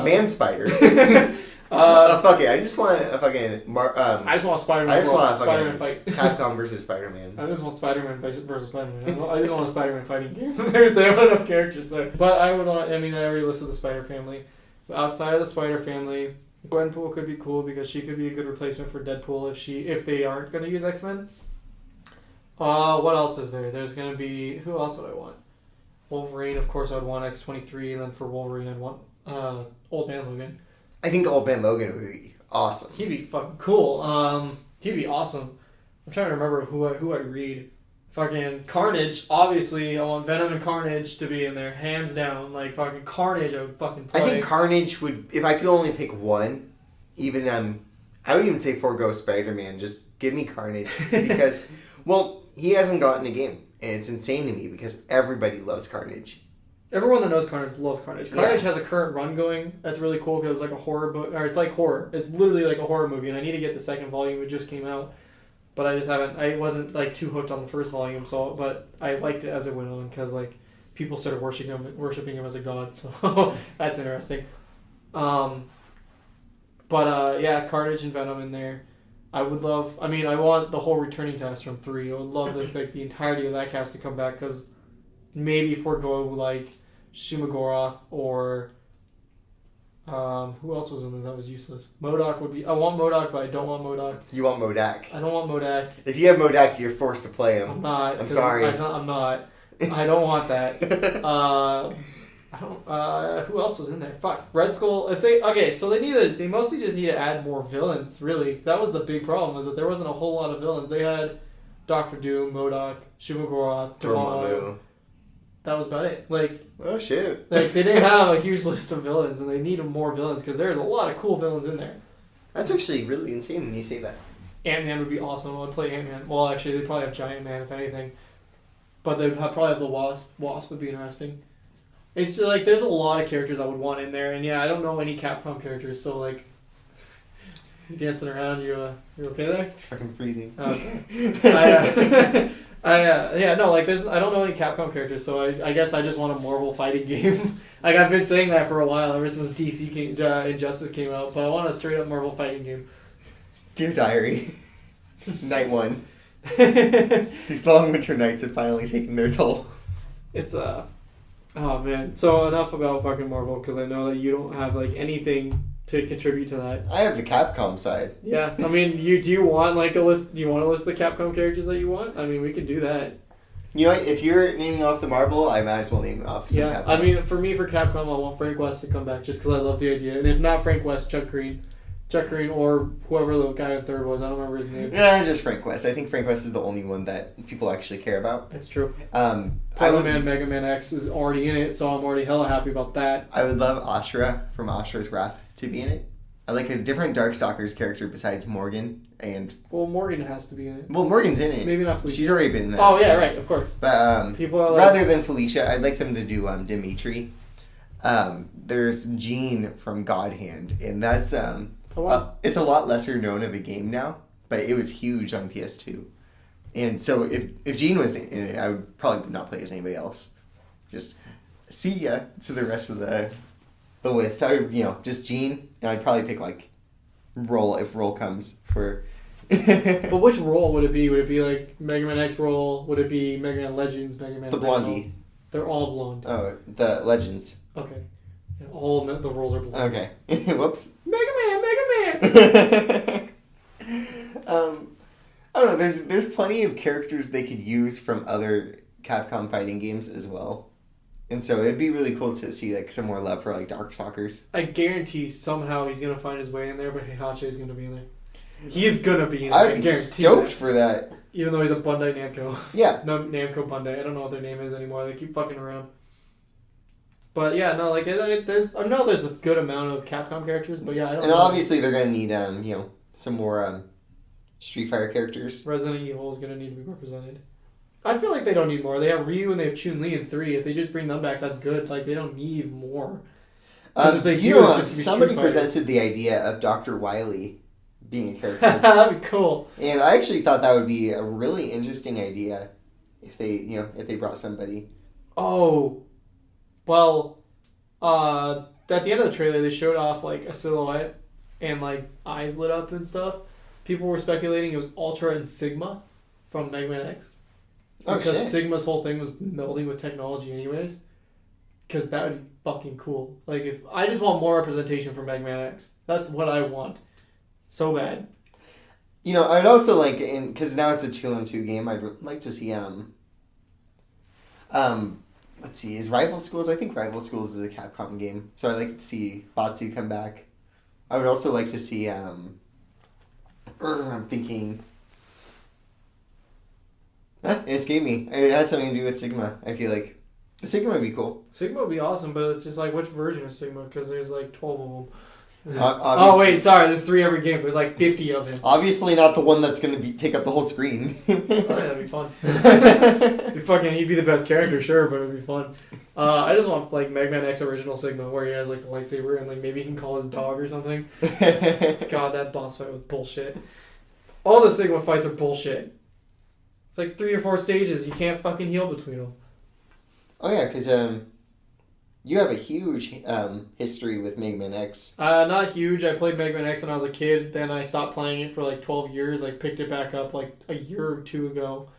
Man Spider. Fuck it, I just want a fucking. I just want Spider-Man. I just want a Spider-Man fucking fight. Capcom versus Spider-Man. I just want Spider-Man versus Spider-Man. I just want a Spider-Man fighting game. They have enough characters there. But I would want. I mean, I already listed the Spider family. But outside of the Spider family. Gwenpool could be cool because she could be a good replacement for Deadpool if they aren't going to use X-Men. What else is there? There's going to be... Who else would I want? Wolverine, of course I would want X-23, and then for Wolverine I'd want Old Man Logan. I think Old Man Logan would be awesome. He'd be fucking cool. He'd be awesome. I'm trying to remember who I read. Fucking Carnage, obviously, I want Venom and Carnage to be in there, hands down. Like, fucking Carnage, I would fucking play. I think Carnage would, if I could only pick one, even, I would even say forego Spider-Man, just give me Carnage. Because, well, he hasn't gotten a game, and it's insane to me because everybody loves Carnage. Everyone that knows Carnage loves Carnage. Carnage has a current run going that's really cool because it's like a horror book, or it's like horror. It's literally like a horror movie, and I need to get the second volume, it just came out. But I just haven't. I wasn't like too hooked on the first volume, but I liked it as it went on because like people started worshiping him as a god, so that's interesting. Yeah, Carnage and Venom in there. I would love. I mean, I want the whole returning cast from 3. I would love the entirety of that cast to come back because maybe forego like Shuma-Gorath or. Who else was in there that was useless? MODOK would be... I want MODOK, but I don't want MODOK. You want MODOK. I don't want MODOK. If you have MODOK, you're forced to play him. I'm not. I'm sorry. I'm not. I don't want that. I don't... who else was in there? Fuck. Red Skull... If they... Okay, so they mostly just need to add more villains, really. That was the big problem, was that there wasn't a whole lot of villains. They had Doctor Doom, MODOK, Shuma-Gorath, Dormammu. That was about it. Like... Oh, shit. Like, they didn't have a huge list of villains, and they need more villains, because there's a lot of cool villains in there. That's actually really insane when you say that. Ant-Man would be awesome. I would play Ant-Man. Well, actually, they'd probably have Giant Man, if anything. But they'd probably have the Wasp. Wasp would be interesting. It's just, like, there's a lot of characters I would want in there, and yeah, I don't know any Capcom characters, so, like... You dancing around, you okay there? It's fucking freezing. Okay. I don't know any Capcom characters, so I guess I just want a Marvel fighting game. Like, I've been saying that for a while, ever since Injustice came out, but I want a straight up Marvel fighting game. Dear Diary. Night 1. These long winter nights have finally taken their toll. It's, oh man. So enough about fucking Marvel, because I know that you don't have, like, anything to contribute to that. I have the Capcom side. Yeah, I mean, do you want like a list? Do you want to list the Capcom characters that you want? I mean, we could do that. You know, if you're naming off the Marvel, I might as well name off some Capcom. I mean, for Capcom, I want Frank West to come back just because I love the idea, and if not Frank West, Chuck Green, Checkering or whoever the guy in third was. I don't remember his name. No, just Frank West. I think Frank West is the only one that people actually care about. It's true. Proto Man Mega Man X is already in it, so I'm already hella happy about that. I would love Ashura from Ashura's Wrath to be in it. I like a different Darkstalkers character besides Morgan and. Well, Morgan has to be in it. Well, Morgan's in it. Maybe not Felicia. She's already been in that. Oh yeah, right, of course. But people are like, rather than Felicia, I'd like them to do Dimitri. There's Jean from God-Hand, and that's it's a lot lesser known of a game now, but it was huge on PS2. And so if Jean was in it, I would probably not play as anybody else. Just see ya to the rest of the list. I would, just Jean, and I'd probably pick like Roll if Roll comes for. But which role would it be? Would it be like Mega Man X Roll? Would it be Mega Man Legends? Mega Man the Blondie. They're all blonde. Oh, the Legends. Okay. Yeah, all the roles are blonde. Okay. Whoops. Mega Man. I don't know. There's plenty of characters they could use from other Capcom fighting games as well, and so it'd be really cool to see like some more love for like Darkstalkers. I guarantee somehow he's gonna find his way in there, but Heihachi is gonna be in there. He is gonna be in there. I'd be stoked for that. Even though he's a Bandai Namco. Yeah. No, Namco Bandai. I don't know what their name is anymore. They keep fucking around. But yeah, no, like there's a good amount of Capcom characters, but yeah, I don't and know. obviously they're gonna need some more Street Fighter characters. Resident Evil is gonna need to be represented. I feel like they don't need more. They have Ryu and they have Chun-Li in 3. If they just bring them back, that's good. Like they don't need more. If they do, it's just somebody presented the idea of Dr. Wily being a character. That'd be cool. And I actually thought that would be a really interesting idea if they brought somebody. Oh, well, at the end of the trailer, they showed off like a silhouette and like eyes lit up and stuff. People were speculating it was Ultra and Sigma from Mega Man X. Because Sigma's whole thing was melding with technology anyways. Because that would be fucking cool. Like, if I just want more representation for Mega Man X. That's what I want. So bad. I'd also like, because now it's a 2-on-2 game, I'd like to see, let's see, is Rival Schools? I think Rival Schools is a Capcom game. So I'd like to see Batsu come back. I would also like to see, I'm thinking... It escaped me. It had something to do with Sigma, I feel like. But Sigma would be cool. Sigma would be awesome, but it's just like, which version of Sigma? Because there's like 12 of them. Oh, wait, sorry, there's 3 every game. There's like 50 of them. Obviously not the one that's going to take up the whole screen. Oh, yeah, that'd be fun. He'd be the best character, sure, but it'd be fun. I just want like Mega Man X Original Sigma, where he has like the lightsaber and like maybe he can call his dog or something. God, that boss fight was bullshit. All the Sigma fights are bullshit. It's like 3 or 4 stages. You can't fucking heal between them. Oh yeah, because you have a huge history with Mega Man X. Not huge. I played Mega Man X when I was a kid. Then I stopped playing it for like 12 years. I picked it back up like a year or 2 ago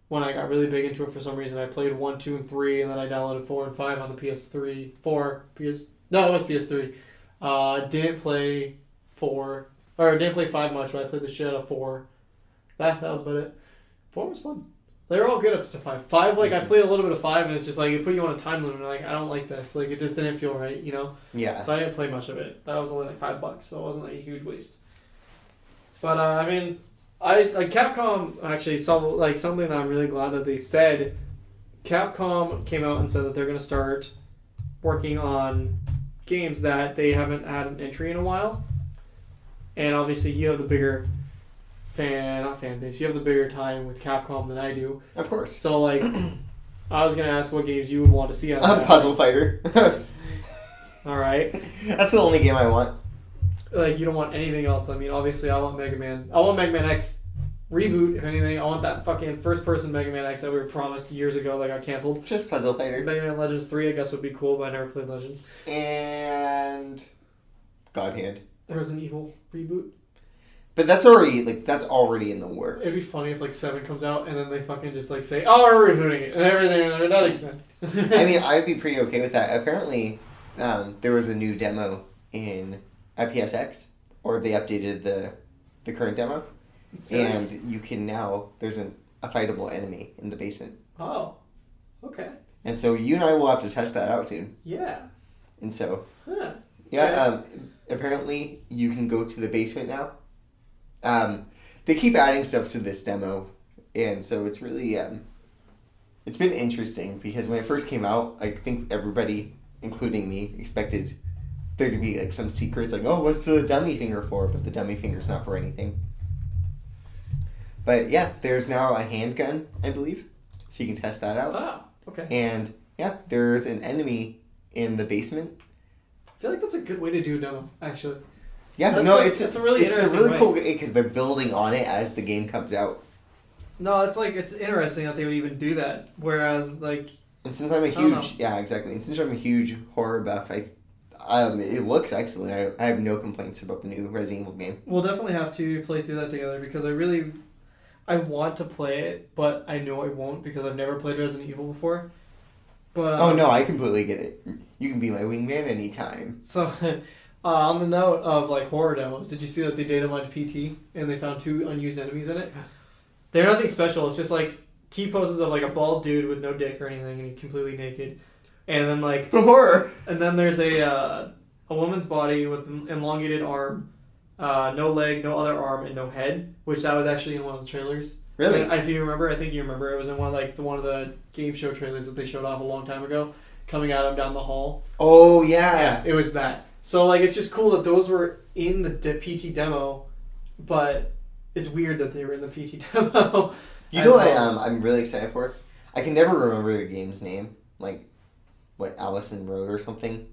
when I got really big into it for some reason. I played 1, 2, and 3, and then I downloaded 4 and 5 on the PS3. No, it was PS3. Didn't play 4. Or didn't play 5 much, but I played the shit out of 4. That was about it. 4 was fun. They were all good up to 5. 5, like, I played a little bit of 5, and it's just like, it put you on a time limit, and like, I don't like this. Like, it just didn't feel right, Yeah. So I didn't play much of it. That was only like $5, so it wasn't like a huge waste. But, I mean, Capcom actually saw, like, something that I'm really glad that they said. Capcom came out and said that they're going to start working on games that they haven't had an entry in a while. And obviously, you have the bigger... not fan base. You have the bigger time with Capcom than I do. Of course. So, like, I was going to ask what games you would want to see out of that. Puzzle Fighter. Alright. That's the only game I want. Like, you don't want anything else. I mean, obviously, I want Mega Man. I want Mega Man X reboot, if anything. I want that fucking first-person Mega Man X that we were promised years ago that got canceled. Just Puzzle Fighter. Mega Man Legends 3, I guess, would be cool, but I never played Legends. And... God-Hand. There was an Evil reboot. But that's already in the works. It'd be funny if, like, 7 comes out, and then they fucking just, like, say, oh, we're rebooting it, and everything, and nothing's I mean, I'd be pretty okay with that. Apparently, there was a new demo at PSX, or they updated the current demo, and you can now, there's a fightable enemy in the basement. Oh, okay. And so you and I will have to test that out soon. Yeah. And so, Huh. yeah, apparently you can go to the basement now. They keep adding stuff to this demo, and so it's really it's been interesting because when it first came out, I think everybody, including me, expected there to be like some secrets, like, oh, what's the dummy finger for? But the dummy finger's not for anything. But yeah, there's now a handgun, I believe, so you can test that out. Ah, okay. And yeah, there's an enemy in the basement. I feel like that's a good way to do a demo, actually. Yeah, it's a really interesting way. Cool because they're building on it as the game comes out. No, it's interesting that they would even do that. Whereas, like, and since I'm a huge And since I'm a huge horror buff, it looks excellent. I have no complaints about the new Resident Evil game. We'll definitely have to play through that together because I want to play it, but I know I won't because I've never played Resident Evil before. But oh no, I completely get it. You can be my wingman anytime. So. On the note of like horror demos, did you see that they data mined PT and they found 2 unused enemies in it? They're nothing special. It's just like T poses of like a bald dude with no dick or anything, and he's completely naked. And then like horror. And then there's a woman's body with an elongated arm, no leg, no other arm, and no head. Which that was actually in one of the trailers. Really? And if you remember, I think you remember, it was in one of the game show trailers that they showed off a long time ago, coming at him down the hall. Oh yeah. Yeah, it was that. So, like, it's just cool that those were in the PT demo, but it's weird that they were in the PT demo. You know what I'm really excited for? I can never remember the game's name. Like, what, Allison Road or something?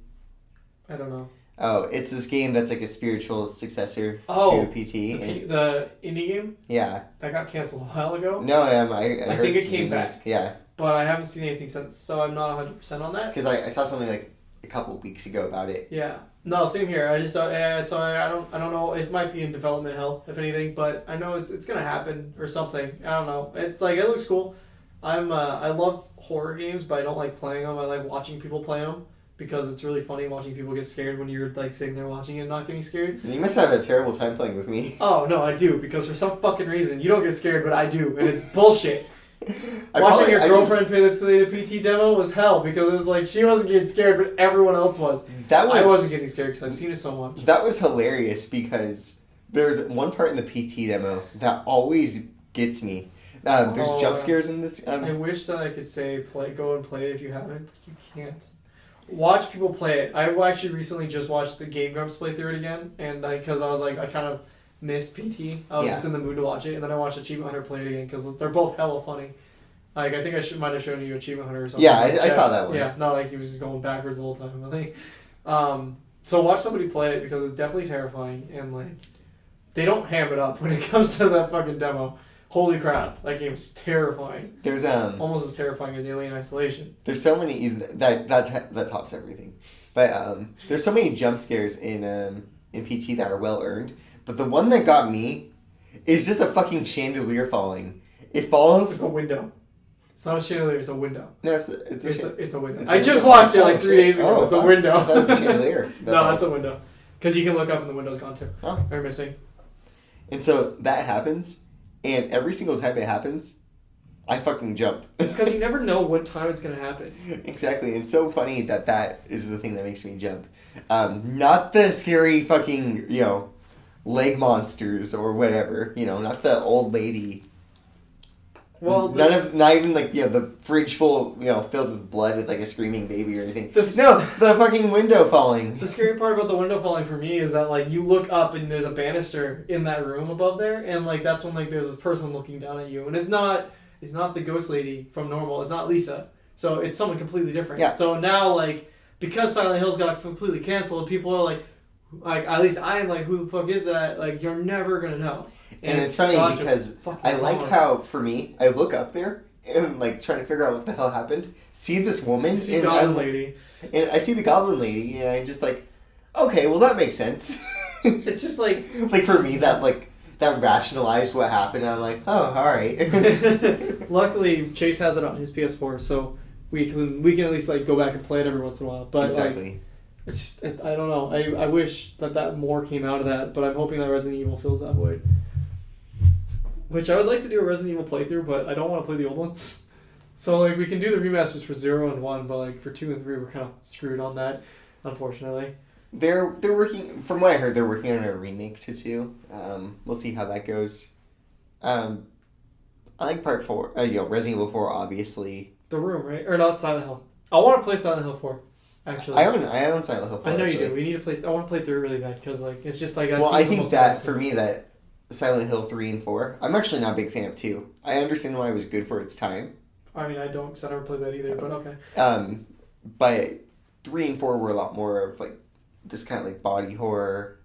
I don't know. Oh, it's this game that's like a spiritual successor to PT. The indie game? Yeah. That got canceled a while ago? No, I think it came back. Yeah. But I haven't seen anything since, so I'm not 100% on that. Because I saw something like a couple weeks ago about it. Yeah. No, same here. I just don't. So I don't know. It might be in development hell, if anything, but I know it's gonna happen or something. I don't know. It's like it looks cool. I love horror games, but I don't like playing them. I like watching people play them because it's really funny watching people get scared when you're like sitting there watching it and not getting scared. You must have a terrible time playing with me. Oh no, I do, because for some fucking reason you don't get scared, but I do, and it's bullshit. Watching your girlfriend play the PT demo was hell because it was like she wasn't getting scared, but everyone else was. I wasn't getting scared because I've seen it so much. That was hilarious because there's one part in the PT demo that always gets me. There's jump scares in this. I wish that I could say go and play it if you haven't, but you can't. Watch people play it. I actually recently just watched the Game Grumps play through it again, and because I was like, I kind of missed PT. I was just in the mood to watch it, and then I watched Achievement Hunter play it again because they're both hella funny. Like, I think I might have shown you Achievement Hunter or something. Yeah, I saw that one. Yeah, not like he was just going backwards the whole time, I think. So watch somebody play it because it's definitely terrifying, and like, they don't ham it up when it comes to that fucking demo. Holy crap, that game is terrifying. There's almost as terrifying as Alien Isolation. There's so many that tops everything. But there's so many jump scares in PT that are well earned. But the one that got me is just a fucking chandelier falling. It falls. It's a window. It's not a chandelier. It's a window. No, it's a window. I just watched it like 3 days ago. It's a window. That was a chandelier. No, that's a window. Because you can look up and the window's gone too. Oh. They're missing. And so that happens, and every single time it happens, I fucking jump. It's because you never know what time it's gonna happen. Exactly. And it's so funny that is the thing that makes me jump. Not the scary fucking, leg monsters or whatever. Not the old lady. Well, not even like the fridge full filled with blood with like a screaming baby or anything. The fucking window falling. The scary part about the window falling for me is that like you look up and there's a banister in that room above there, and like that's when like there's this person looking down at you, and it's not the ghost lady from Normal. It's not Lisa. So it's someone completely different. Yeah. So now like because Silent Hills got completely canceled, people are like at least I am like, who the fuck is that? Like you're never gonna know. And it's funny because I like how, for me, I look up there and like trying to figure out what the hell happened. See this woman. See Goblin Lady. And I see the Goblin Lady, and I just like, okay, well that makes sense. It's just like like for me that rationalized what happened. I'm like, oh, all right. Luckily, Chase has it on his PS4, so we can at least like go back and play it every once in a while. But exactly. Like, it's just I don't know. I wish that more came out of that, but I'm hoping that Resident Evil fills that void. Which I would like to do a Resident Evil playthrough, but I don't want to play the old ones. So like we can do the remasters for 0 and 1, but like for 2 and 3 we're kind of screwed on that, unfortunately. They're working. From what I heard, they're working on a remake to 2. We'll see how that goes. I like part 4. Resident Evil 4, obviously. The Room, right? Or not Silent Hill. I want to play Silent Hill 4. Actually, I own Silent Hill 4. I know actually. you do. We need to play. I want to play through it really bad because like it's just like. Well, I think that for me that Silent Hill 3 and 4. I'm actually not a big fan of 2. I understand why it was good for its time. I mean, I don't because I never played that either. But okay. But 3 and 4 were a lot more of like this kind of like body horror.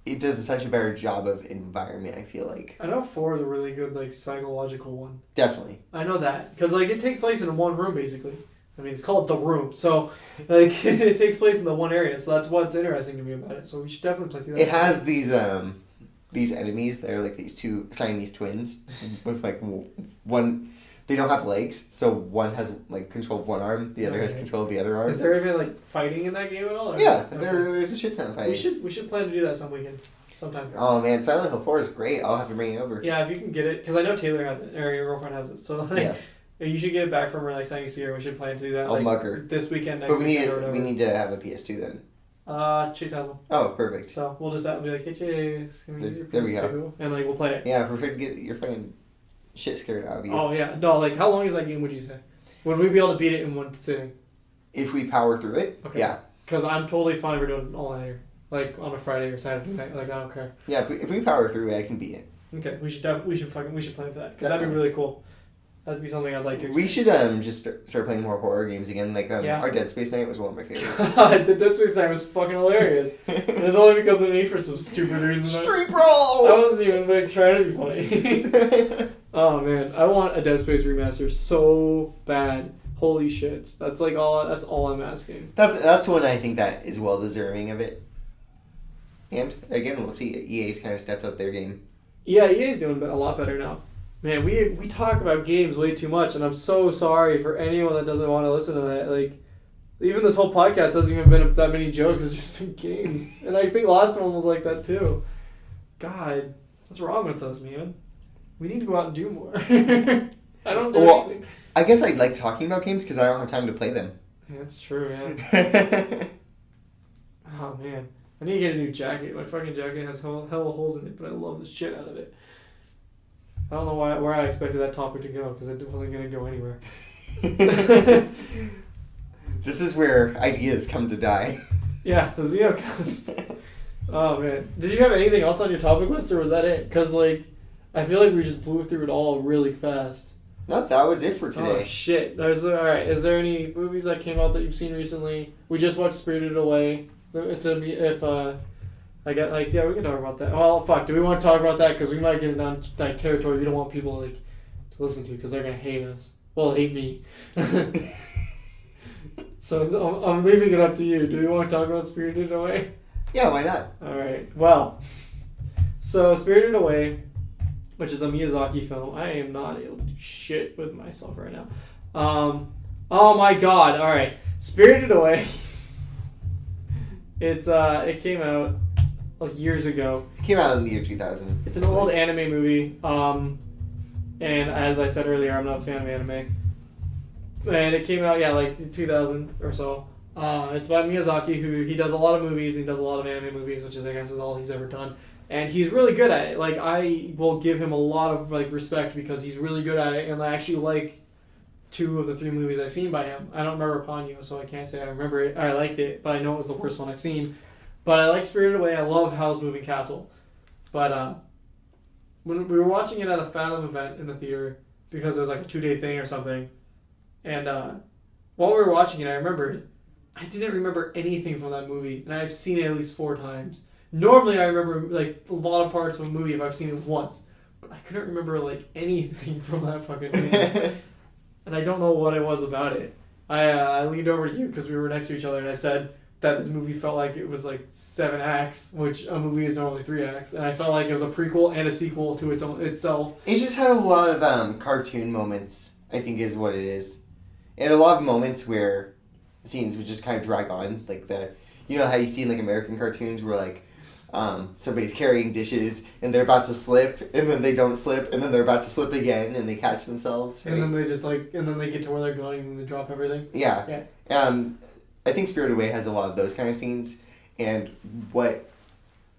It does such a better job of environment, I feel like. I know 4 is a really good like psychological one. Definitely. I know that because like it takes place in one room basically. I mean, it's called The Room, so like it takes place in the one area. So that's what's interesting to me about it. So we should definitely play through that. It has these enemies. They're like these 2 Siamese twins with like one. They don't have legs, so one has like control of one arm, the other has control of the other arm. Is there even like fighting in that game at all? Or? Yeah, Okay. there's a shit ton of fighting. We should plan to do that some weekend, sometime. Oh man, Silent Hill 4 is great. I'll have to bring it over. Yeah, if you can get it, because I know Taylor has it, or your girlfriend has it. So like, Yes. You should get it back from her next time you see her. We should plan to do that. I'll like, mug her. This weekend, next But weekend, or whatever. we need to have a PS2 then. Chase has one. Oh, perfect. So we'll just be like, hey Chase, can we use your There we PS2? And like we'll play it. Yeah, prepare to get your friend shit scared out of you. Oh yeah, no, like how long is that game? Would you say? Would we be able to beat it in one sitting? If we power through it, Okay. yeah. Because I'm totally fine for doing all nighter, like on a Friday or Saturday night. Like I don't care. Yeah, if we power through it, I can beat it. Okay, we should plan for that because that'd be really cool. That'd be something I'd like to. We should just start playing more horror games again. Like Yeah. our Dead Space night was one of my favorites. God, the Dead Space night was fucking hilarious. It was only because of me for some stupid reason. Street I Brawl. wasn't even like trying to be funny. Oh man, I want a Dead Space remaster so bad. Holy shit, that's all I'm asking. That's one I think that is well deserving of it. And again, we'll see. EA's kind of stepped up their game. Yeah, EA's doing a lot better now. Man, we talk about games way too much, and I'm so sorry for anyone that doesn't want to listen to that. Like, even this whole podcast hasn't even been that many jokes. It's just been games, and I think last one was like that too. God, what's wrong with us, man? We need to go out and do more. I don't do anything. I guess I like talking about games because I don't have time to play them. Yeah, that's true, man. Oh man, I need to get a new jacket. My fucking jacket has hell of holes in it, but I love the shit out of it. I don't know where I expected that topic to go because it wasn't gonna go anywhere. This is where ideas come to die. Yeah, the Xenocast. Oh man, did you have anything else on your topic list, or was that it? Because like, I feel like we just blew through it all really fast. No, that was it for today. Oh shit! All right. Is there any movies that came out that you've seen recently? We just watched Spirited Away. We can talk about that. Well, fuck. Do we want to talk about that? Because we might get into that territory we don't want people like to listen to because they're gonna hate us. Well, hate me. So I'm leaving it up to you. Do you want to talk about Spirited Away? Yeah, why not? All right. Well, so Spirited Away, which is a Miyazaki film. I am not able to do shit with myself right now. Oh my god. All right. Spirited Away. It came out like years ago. It came out in the year 2000. It's an old anime movie. And as I said earlier, I'm not a fan of anime. And it came out, like 2000 or so. It's by Miyazaki, who he does a lot of movies. He does a lot of anime movies, which I guess is all he's ever done. And he's really good at it. Like, I will give him a lot of like respect because he's really good at it. And I actually like 2 of the 3 movies I've seen by him. I don't remember Ponyo, so I can't say I remember it. I liked it, but I know it was the worst one I've seen. But I like Spirited Away. I love Howl's Moving Castle. But when we were watching it at a Fathom event in the theater, because it was like a 2-day thing or something, and while we were watching it, I remembered I didn't remember anything from that movie, and I've seen it at least 4 times. Normally, I remember like a lot of parts of a movie if I've seen it once, but I couldn't remember like anything from that fucking movie. And I don't know what it was about it. I leaned over to you because we were next to each other, and I said that this movie felt like it was like 7 acts, which a movie is normally 3 acts, and I felt like it was a prequel and a sequel to itself. It just had a lot of cartoon moments, I think is what it is. And a lot of moments where scenes would just kind of drag on. Like you know how you see in like American cartoons where like somebody's carrying dishes and they're about to slip and then they don't slip and then they're about to slip again and they catch themselves. Right? And then they just and then they get to where they're going and they drop everything. Yeah. I think Spirited Away has a lot of those kind of scenes, and what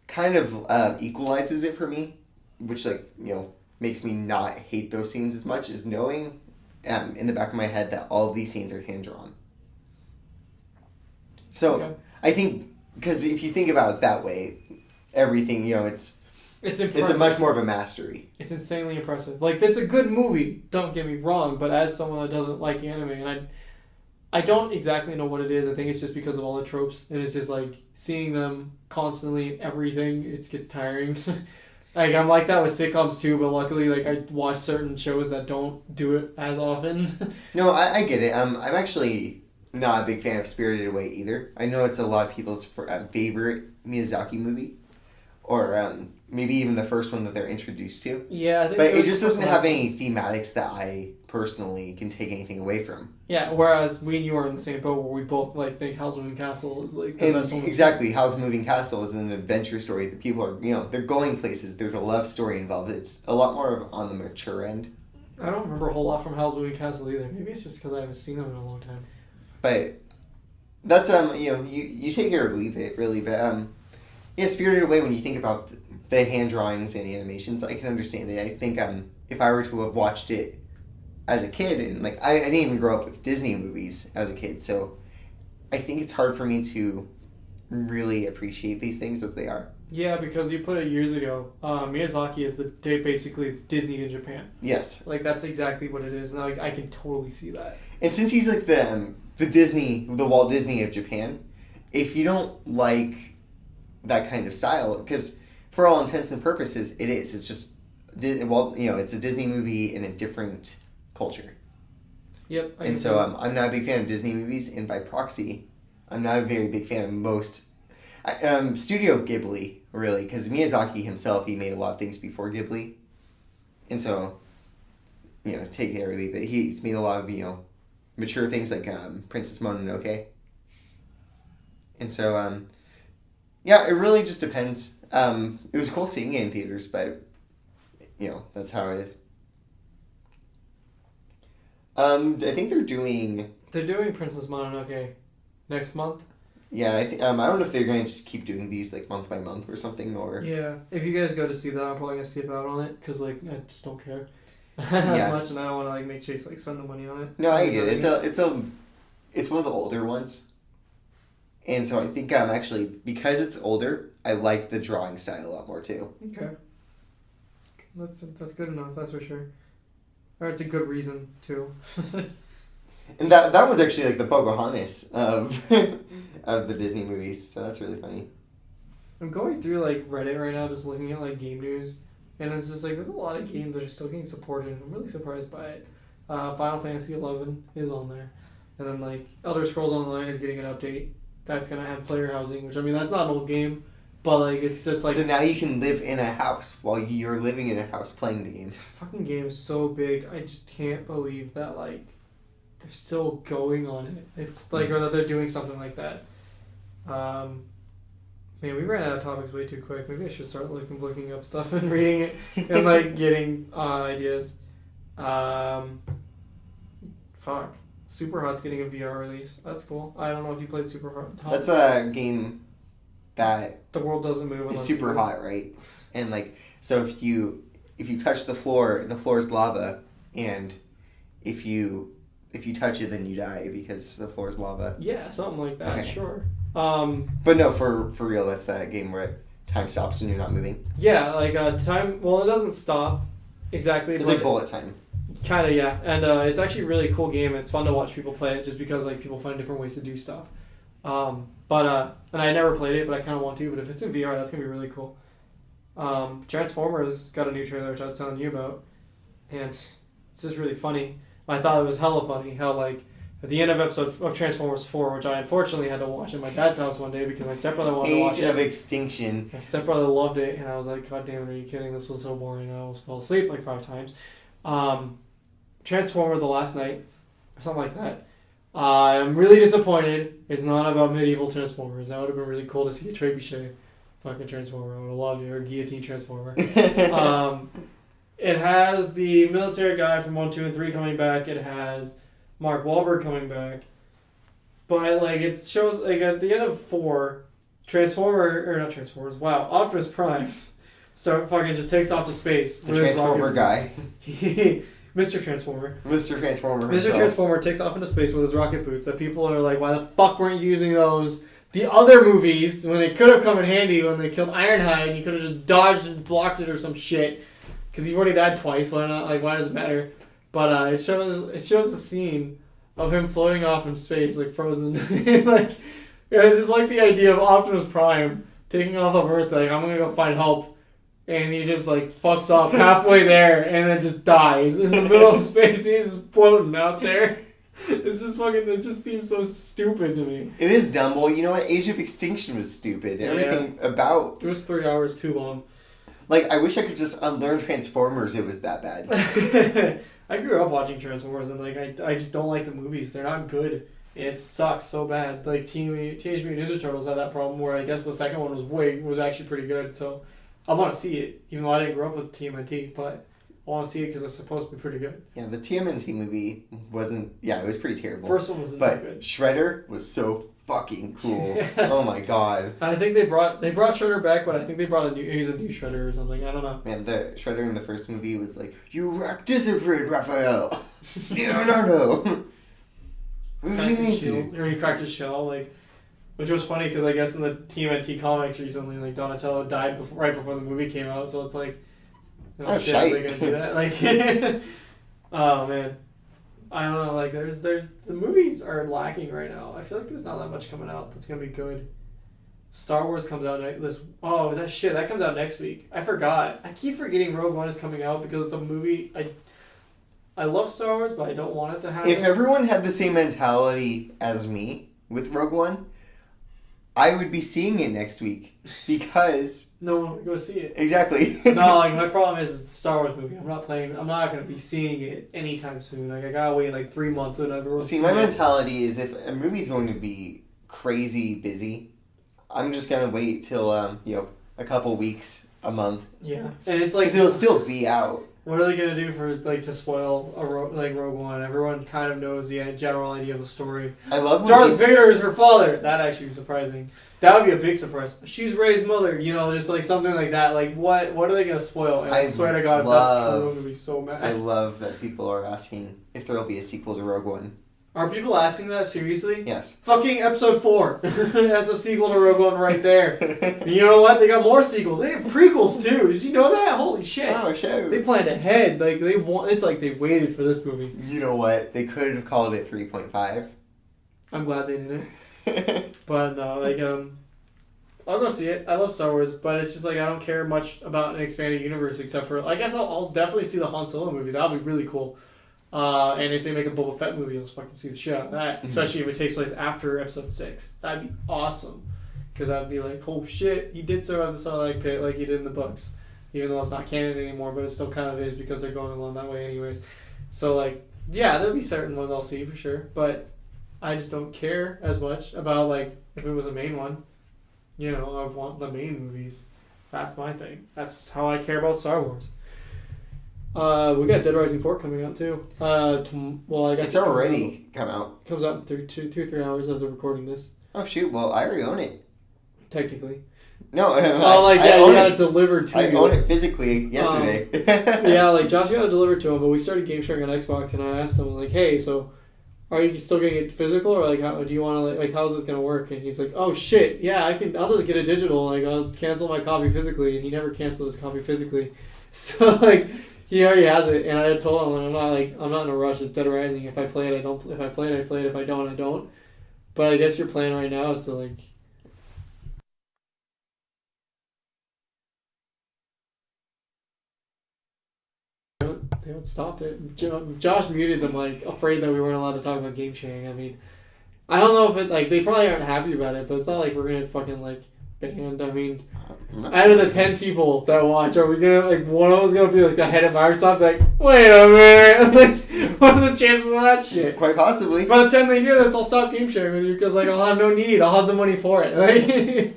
kind of equalizes it for me, which makes me not hate those scenes as much, is knowing in the back of my head that all of these scenes are hand drawn. So Okay. I think because if you think about it that way, everything it's impressive. it's a much more of a mastery. It's insanely impressive. Like, that's a good movie, don't get me wrong, but as someone that doesn't like anime, and I don't exactly know what it is. I think it's just because of all the tropes, and it's just like seeing them constantly in everything, it gets tiring. Like, I'm like that with sitcoms too, but luckily, like, I watch certain shows that don't do it as often. No, I get it. I'm actually not a big fan of Spirited Away either. I know it's a lot of people's favorite Miyazaki movie, or maybe even the first one that they're introduced to. Yeah, I think but it it just doesn't have one. any thematics that I personally can take anything away from. Yeah, whereas we and you are in the same boat where we both like think Howl's Moving Castle is like the best one. And exactly, Howl's Moving Castle is an adventure story that people are, they're going places. There's a love story involved. It's a lot more on the mature end. I don't remember a whole lot from Howl's Moving Castle either. Maybe it's just because I haven't seen them in a long time. But that's you take it or leave it really. But Spirited Away, when you think about the hand drawings and animations, I can understand it. I think if I were to have watched it as a kid, and like I didn't even grow up with Disney movies as a kid, so I think it's hard for me to really appreciate these things as they are. Yeah, because you put it years ago. Miyazaki is basically it's Disney in Japan. Yes. Like, that's exactly what it is, and I can totally see that. And since he's like the Walt Disney of Japan, if you don't like that kind of style, because for all intents and purposes, it is. It's just it's a Disney movie in a different culture. Yep. And so I'm not a big fan of Disney movies, and by proxy, I'm not a very big fan of most Studio Ghibli, really, because Miyazaki himself, he made a lot of things before Ghibli. And so, take it or leave it. He's made a lot of, mature things like Princess Mononoke. And so, it really just depends. It was cool seeing it in theaters, but, that's how it is. I think they're doing Princess Mononoke next month. Yeah, I think I don't know if they're going to just keep doing these like month by month or something, or Yeah, if you guys go to see that, I'm probably gonna skip out on it because like I just don't care as Yeah. much, and I don't want to like make Chase like spend the money on it. No, I get it. It's one of the older ones, and so I think actually because it's older, I like the drawing style a lot more too. Okay, that's good enough. That's for sure. Or it's a good reason too. And that one's actually like the Pocahontas of of the Disney movies, so that's really funny. I'm going through like Reddit right now, just looking at like game news, and it's just like there's a lot of games that are still getting supported. And I'm really surprised by it. Final Fantasy 11 is on there, and then like Elder Scrolls Online is getting an update that's gonna have player housing, which I mean that's not an old game, but like it's just like So now you can live in a house while you're living in a house playing the game. fucking game is so big. I just can't believe that like they're still going on it. It's like or that they're doing something like that. Man, we ran out of topics way too quick. Maybe I should start looking up stuff and reading it and like getting ideas. Fuck. Superhot's getting a VR release. That's cool. I don't know if you played Superhot. That's a game that The world doesn't move. is unless super you move. hot, right? And like so if you touch the floor is lava, and if you touch it, then you die because the floor is lava. Yeah, something like that. Okay. Sure. But no, for real, that's that game where time stops when you're not moving. Yeah, like time. Well, it doesn't stop exactly. It's but like bullet time. Kind of, yeah. And it's actually a really cool game. It's fun to watch people play it just because like people find different ways to do stuff. And I never played it, but I kind of want to. But if it's in VR, that's gonna be really cool. Transformers got a new trailer, which I was telling you about, and it's just really funny. I thought it was hella funny how like at the end of episode of Transformers 4, which I unfortunately had to watch at my dad's house one day because my stepbrother wanted to watch Age it. of Extinction. My stepbrother loved it, and I was like, God damn it, are you kidding? This was so boring. I almost fell asleep like 5 times. Transformer The Last Night, or something like that. I'm really disappointed. It's not about medieval Transformers. That would have been really cool to see a trebuchet fucking Transformer. I would have loved it, or a guillotine Transformer. It has the military guy from 1, 2, and 3 coming back. It has Mark Wahlberg coming back. But like it shows like at the end of 4, Optimus Prime fucking just takes off to space. The Transformer guy. Mr. Transformer. Mr. Transformer. Mr. Transformer takes off into space with his rocket boots. That people are like, why the fuck weren't you using those the other movies when they could have come in handy when they killed Ironhide and you could have just dodged and blocked it or some shit because you've already died twice. Why not? Like, why does it matter? But it shows a scene of him floating off in space like frozen. Like, I just like the idea of Optimus Prime taking off of Earth. Like, I'm gonna go find help, and he just like fucks up halfway there and then just dies in the middle of space. He's just floating out there. It's just fucking. It just seems so stupid to me. It is dumb. Well, you know what? Age of Extinction was stupid. Everything about it was 3 hours too long. Like, I wish I could just unlearn Transformers. It was that bad. I grew up watching Transformers and like I just don't like the movies. They're not good. And it sucks so bad. Like Teenage Mutant Ninja Turtles had that problem where I guess the second one was actually pretty good. So I want to see it, even though I didn't grow up with TMNT, but I want to see it because it's supposed to be pretty good. Yeah, the TMNT movie wasn't. Yeah, it was pretty terrible. First one wasn't that good. But Shredder was so fucking cool. Yeah. Oh my god. I think they brought Shredder back, but I think they brought he's a new Shredder or something. I don't know. Man, the Shredder in the first movie was like, "You lack discipline, Raphael." Leonardo. What do you mean to? Or he cracked his shell, like, which was funny because I guess in the TMNT comics recently, like Donatello died right before the movie came out, so it's like, you know, shit, are they gonna do that? Like, oh man. I don't know, like, there's the movies are lacking right now. I feel like there's not that much coming out that's gonna be good. Star Wars comes out that comes out next week. I forgot. I keep forgetting Rogue One is coming out because it's a movie. I love Star Wars, but I don't want it to happen. If everyone had the same mentality as me with Rogue One, I would be seeing it next week because no one would go see it. Exactly. No, like my problem is it's a Star Wars movie. I'm not gonna be seeing it anytime soon. Like I gotta wait like 3 months or whatever. See, my mentality is if a movie's going to be crazy busy, I'm just gonna wait till a couple weeks, a month. Yeah, and it's like 'cause it'll still be out. What are they gonna do for like to spoil Rogue One? Everyone kind of knows the general idea of the story. I love Darth Vader is her father. That actually was surprising. That would be a big surprise. She's Rey's mother. You know, just like something like that. Like what are they gonna spoil? And I swear to God, if that's true, I'm gonna be so mad. I love that people are asking if there will be a sequel to Rogue One. Are people asking that seriously? Yes. Fucking episode 4. That's a sequel to Rogue One right there. And you know what? They got more sequels. They have prequels too. Did you know that? Holy shit. Oh, shit. They planned ahead. Like it's like they waited for this movie. You know what? They could have called it 3.5. I'm glad they didn't. But no, like I'll go see it. I love Star Wars, but it's just like I don't care much about an expanded universe except for I guess I'll definitely see the Han Solo movie. That'll be really cool. And if they make a Boba Fett movie, I'll fucking see the shit out of that. Especially if it takes place after Episode 6. That'd be awesome. Because that'd be like, oh shit, he did survive the Sarlacc pit like he did in the books. Even though it's not canon anymore, but it still kind of is because they're going along that way anyways. So like, yeah, there'll be certain ones I'll see for sure. But I just don't care as much about like, if it was a main one. You know, I want the main movies. That's my thing. That's how I care about Star Wars. We got Dead Rising 4 coming out too. I guess it's already come out. Comes out in 3 hours as of recording this. Oh shoot! Well, I already own it. Technically. No. You got it delivered to you. I own it physically yesterday. Yeah, like Josh got it delivered to him, but we started game sharing on Xbox, and I asked him like, "Hey, so are you still getting it physical, or like how do you want to like how's this gonna work?" And he's like, "Oh shit, yeah, I'll just get it digital. Like I'll cancel my copy physically," and he never canceled his copy physically. So like. He already has it, and I told him I'm not in a rush. It's Dead Rising. If I play it, I don't. If I play it, I play it. If I don't, I don't. But I guess your plan right now is to like. They haven't stopped it. Josh muted them, like afraid that we weren't allowed to talk about game sharing. I mean, I don't know if it like they probably aren't happy about it, but it's not like we're gonna fucking like. Banned. I mean, out of the 10 people that watch, are we gonna like one of us gonna be like the head of Microsoft? Like, wait a minute, like, what are the chances of that shit? Quite possibly. By the time they hear this, I'll stop game sharing with you because like I'll have no need. I'll have the money for it. Like,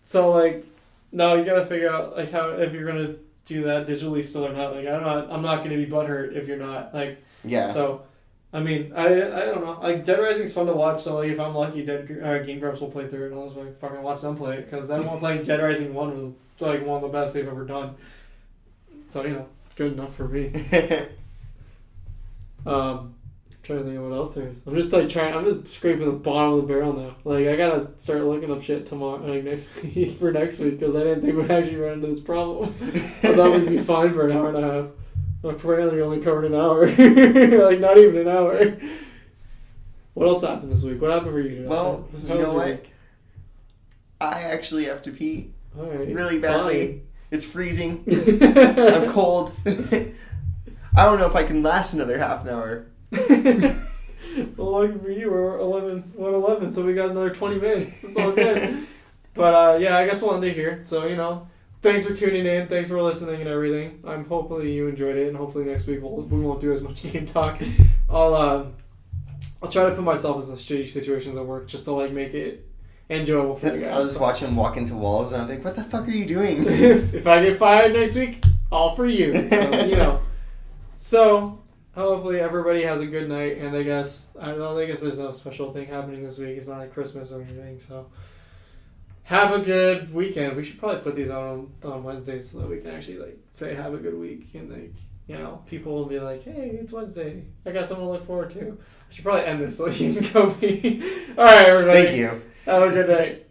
so like, no, you gotta figure out like how if you're gonna do that digitally still or not. Like, I'm not gonna be butthurt if you're not. Like, yeah. So. I mean, I don't know. Like, Dead Rising's fun to watch, so like if I'm lucky, Game Grumps will play through it, and I'll just like fucking watch them play it, because that one playing Dead Rising 1 was like one of the best they've ever done. So, you know, it's good enough for me. Trying to think of what else there is. I'm just scraping the bottom of the barrel now. Like, I gotta start looking up shit tomorrow, like next week, for next week, because I didn't think we'd actually run into this problem. I thought we'd be fine for an hour and a half. Apparently we only covered an hour. Like, not even an hour. What else happened this week? What happened for you, Josh? Well, you know what? Week? I actually have to pee. All right. Really badly. Fine. It's freezing. I'm cold. I don't know if I can last another half an hour. Well, lucky for you, we're 11, so we got another 20 minutes. It's all good. But yeah, I guess we'll end it here. So, you know, thanks for tuning in. Thanks for listening and everything. Hopefully you enjoyed it, and hopefully next week we won't do as much game talk. I'll try to put myself in some shitty situations at work just to like make it enjoyable for you guys. I'll just watch him walk into walls and I'm like, what the fuck are you doing? If I get fired next week, all for you. So, you know. So hopefully everybody has a good night, and I guess there's no special thing happening this week. It's not like Christmas or anything, so have a good weekend. We should probably put these out on Wednesdays so that we can actually like say have a good week, and like, you know, people will be like, hey, it's Wednesday, I got something to look forward to. I should probably end this so you can go pee. Alright, everybody. Thank you. Have a good night.